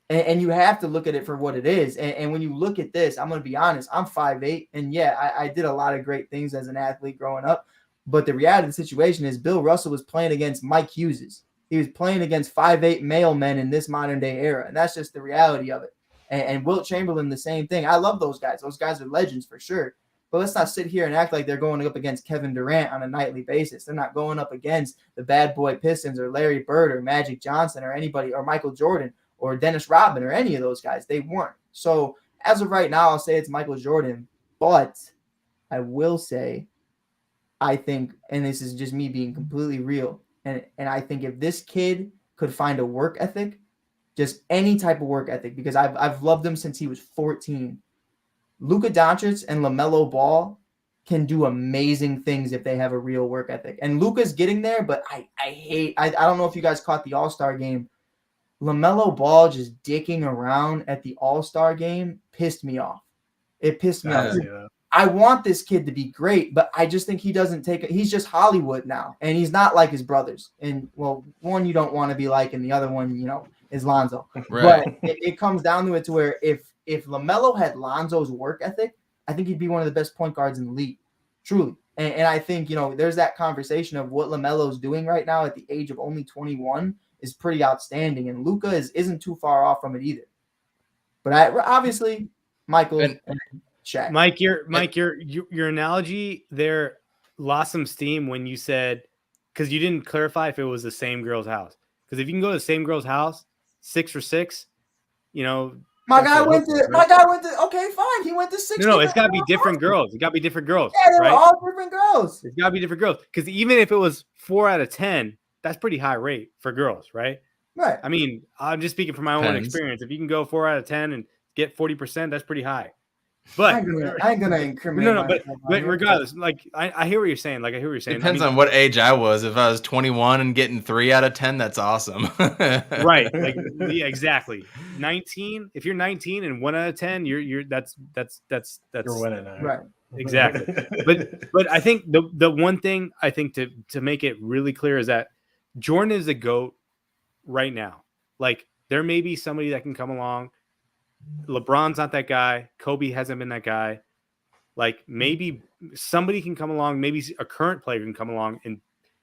And you have to look at it for what it is. And when you look at this, I'm going to be honest, I'm 5'8". And yeah, I did a lot of great things as an athlete growing up. But the reality of the situation is Bill Russell was playing against Mike Hughes. He was playing against 5'8" male men in this modern day era. And that's just the reality of it. And Wilt Chamberlain, the same thing. I love those guys. Those guys are legends for sure. But let's not sit here and act like they're going up against Kevin Durant on a nightly basis. They're not going up against the bad boy Pistons or Larry Bird or Magic Johnson or anybody, or Michael Jordan or Dennis Rodman or any of those guys. They weren't. So as of right now, I'll say it's Michael Jordan. But I will say, I think, and this is just me being completely real, and I think if this kid could find a work ethic, just any type of work ethic, because I've loved him since he was 14. Luka Doncic and LaMelo Ball can do amazing things if they have a real work ethic. And Luka's getting there, but I don't know if you guys caught the All-Star game. LaMelo Ball just dicking around at the All-Star game pissed me off. It pissed me off. Yeah. I want this kid to be great, but I just think he doesn't take it. He's just Hollywood now, and he's not like his brothers. And, well, one you don't want to be like, and the other one, is Lonzo. Right. But it comes down to it to where if LaMelo had Lonzo's work ethic, I think he'd be one of the best point guards in the league, truly. And I think, there's that conversation of what LaMelo's doing right now at the age of only 21 is pretty outstanding. And Luka isn't too far off from it either. But obviously, Michael and Shaq. Mike, your analogy there lost some steam when you said, because you didn't clarify if it was the same girl's house. Because if you can go to the same girl's house, 6 for 6, My guy went to. Okay, fine. He went to 6. No, it's got to be different girls. It got to be different girls. Yeah, they're right? all different girls. It's got to be different girls. Because even if it was 4 out of 10, that's pretty high rate for girls, right? Right. I mean, I'm just speaking from my own experience. If you can go 4 out of 10 and get 40%, that's pretty high. But I ain't gonna incriminate. No, but regardless, like I hear what you're saying. Like I hear what you're saying. Depends on what age I was. If I was 21 and getting 3 out of 10, that's awesome. Right. Like yeah, exactly. 19. If you're 19 and 1 out of 10, you're that's you're winning. Right. Exactly. but I think the one thing I think to make it really clear is that Jordan is the GOAT right now. Like there may be somebody that can come along. LeBron's not that guy. Kobe hasn't been that guy. Like maybe somebody can come along. Maybe a current player can come along and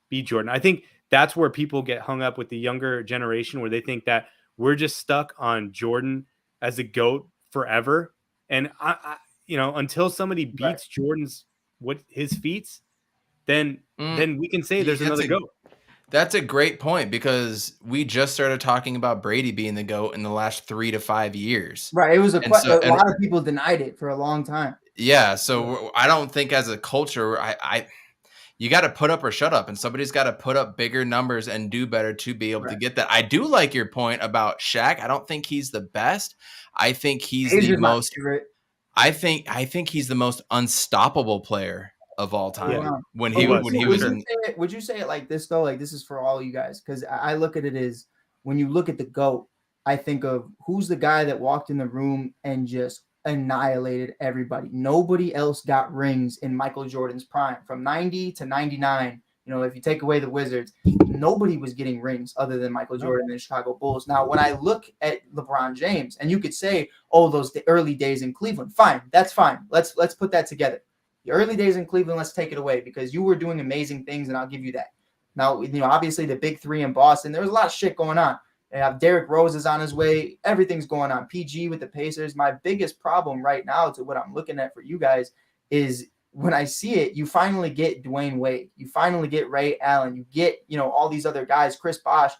be Jordan. I think that's where people get hung up with the younger generation, where they think that we're just stuck on Jordan as a GOAT forever. And I until somebody beats Jordan's his feats, then we can say there's another GOAT. That's a great point, because we just started talking about Brady being the GOAT in the last 3 to 5 years. Right. It was a lot of people denied it for a long time. Yeah, so I don't think as a culture, you got to put up or shut up, and somebody's got to put up bigger numbers and do better to be able to get that. I do like your point about Shaq. I don't think he's the best. I think he's the most. I think he's the most unstoppable player of all time. Yeah. When he was in. Would you say it like this though? Like this is for all you guys, because I look at it as when you look at the GOAT, I think of who's the guy that walked in the room and just annihilated everybody. Nobody else got rings in Michael Jordan's prime from 90 to 99. You know, if you take away the Wizards, nobody was getting rings other than Michael Jordan and the Chicago Bulls. Now, when I look at LeBron James, and you could say, oh, those the early days in Cleveland, fine, that's fine. Let's put that together. The early days in Cleveland, let's take it away because you were doing amazing things, and I'll give you that. Now, you know, obviously the big three in Boston, there was a lot of shit going on. They have Derrick Rose is on his way. Everything's going on. PG with the Pacers. My biggest problem right now to what I'm looking at for you guys is when I see it, you finally get Dwayne Wade. You finally get Ray Allen. You get, you know, all these other guys, Chris Bosh,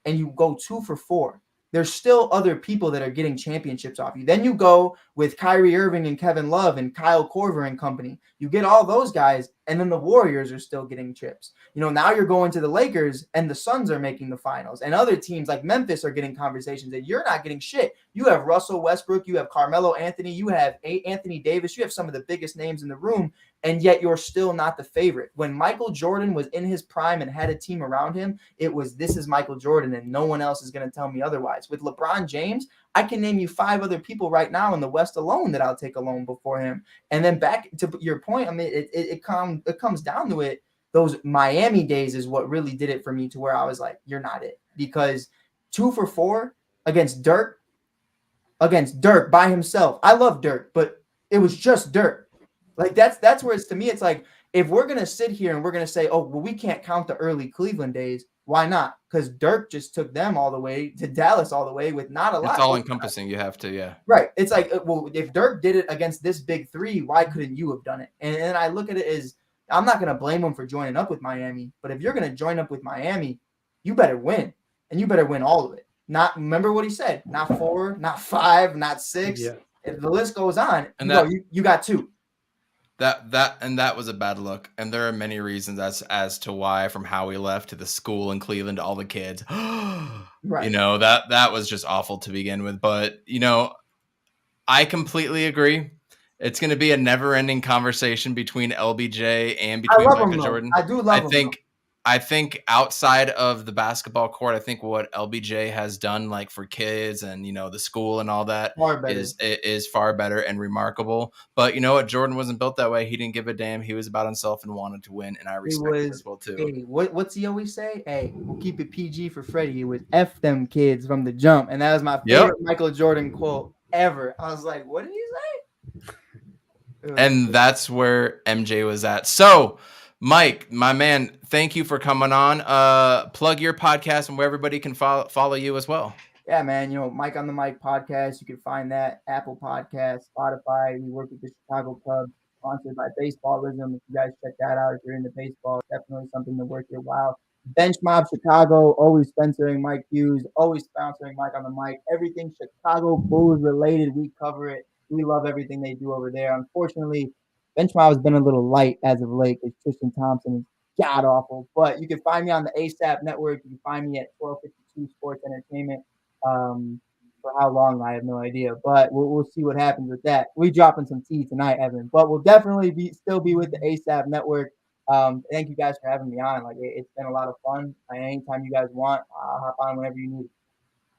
and you go 2 for 4. There's still other people that are getting championships off you. Then you go with Kyrie Irving and Kevin Love and Kyle Korver and company. You get all those guys, and then the Warriors are still getting chips. You know, now you're going to the Lakers, and the Suns are making the finals. And other teams like Memphis are getting conversations, and you're not getting shit. You have Russell Westbrook. You have Carmelo Anthony. You have Anthony Davis. You have some of the biggest names in the room, and yet you're still not the favorite. When Michael Jordan was in his prime and had a team around him, it was this is Michael Jordan, and no one else is going to tell me otherwise. With LeBron James, I can name you 5 other people right now in the West alone that I'll take alone before him. And then back to your point, I mean, it comes down to it. Those Miami days is what really did it for me to where I was like, you're not it. Because 2 for 4 against Dirk by himself. I love Dirk, but it was just Dirk. Like that's where it's to me, it's like, if we're going to sit here and we're going to say, oh, well, we can't count the early Cleveland days. Why not? Because Dirk just took them all the way to Dallas all the way with not a lot. It's all encompassing. You have to, yeah. Right. It's like, well, if Dirk did it against this big 3, why couldn't you have done it? And I look at it as, I'm not going to blame him for joining up with Miami, but if you're going to join up with Miami, you better win, and you better win all of it. Not, remember what he said, not 4, not 5, not 6. Yeah. If the list goes on, and you got 2. That was a bad look, and there are many reasons as to why, from how we left to the school in Cleveland to all the kids. Right. You know, that was just awful to begin with. But you know, I completely agree. It's going to be a never-ending conversation between LBJ and between Michael Jordan. I do love him. I think outside of the basketball court, I think what LBJ has done, like for kids and, you know, the school and all that is far better and remarkable. But you know what? Jordan wasn't built that way. He didn't give a damn. He was about himself and wanted to win. And I respect it as well, too. Hey, what's he always say? Hey, we'll keep it PG for Freddie. It was F them kids from the jump. And that was my favorite Michael Jordan quote ever. I was like, what did he say? And that's where MJ was at. So, Mike, my man, thank you for coming on. Plug your podcast and where everybody can follow you as well. Yeah, man. You know, Mike on the Mic podcast. You can find that Apple Podcast, Spotify. We work with the Chicago Cubs, sponsored by Baseballism. If you guys check that out, if you're into baseball, definitely something to worth your while. Bench Mob Chicago, always sponsoring Mike Hughes, always sponsoring Mike on the Mic. Everything Chicago Bulls related, we cover it. We love everything they do over there. Unfortunately, Bench Mob has been a little light as of late because Tristan Thompson is god awful. But you can find me on the ASAP network. You can find me at 1252 Sports Entertainment. For how long, I have no idea. But we'll see what happens with that. We're dropping some tea tonight, Evan. But we'll definitely still be with the ASAP network. Thank you guys for having me on. Like it's been a lot of fun. Anytime you guys want, I'll hop on whenever you need.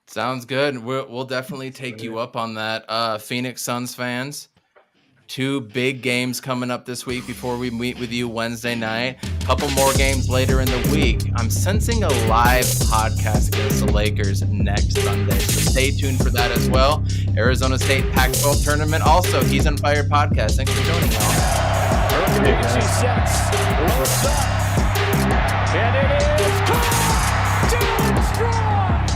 Sounds good. We'll definitely take you up on that. Phoenix Suns fans, 2 big games coming up this week before we meet with you Wednesday night. A couple more games later in the week. I'm sensing a live podcast against the Lakers next Sunday, so stay tuned for that as well. Arizona State Pac-12 Tournament. Also, He's on Fire podcast. Thanks for joining us. She sets, looks up, and it is caught! Down strong!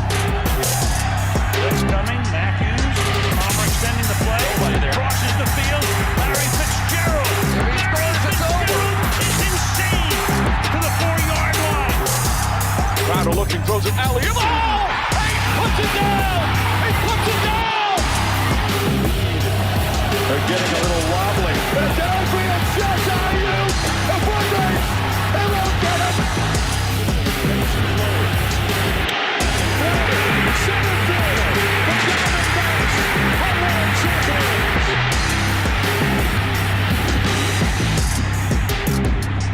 Blitz coming, Hughes, Palmer extending the play, crosses the field, Larry Fitzgerald. If he scores, it's over. It's insane to the 4-yard line. Crowder looking, throws it alley-oop. Oh! He puts it down! He puts it down! They're getting a little wobbly.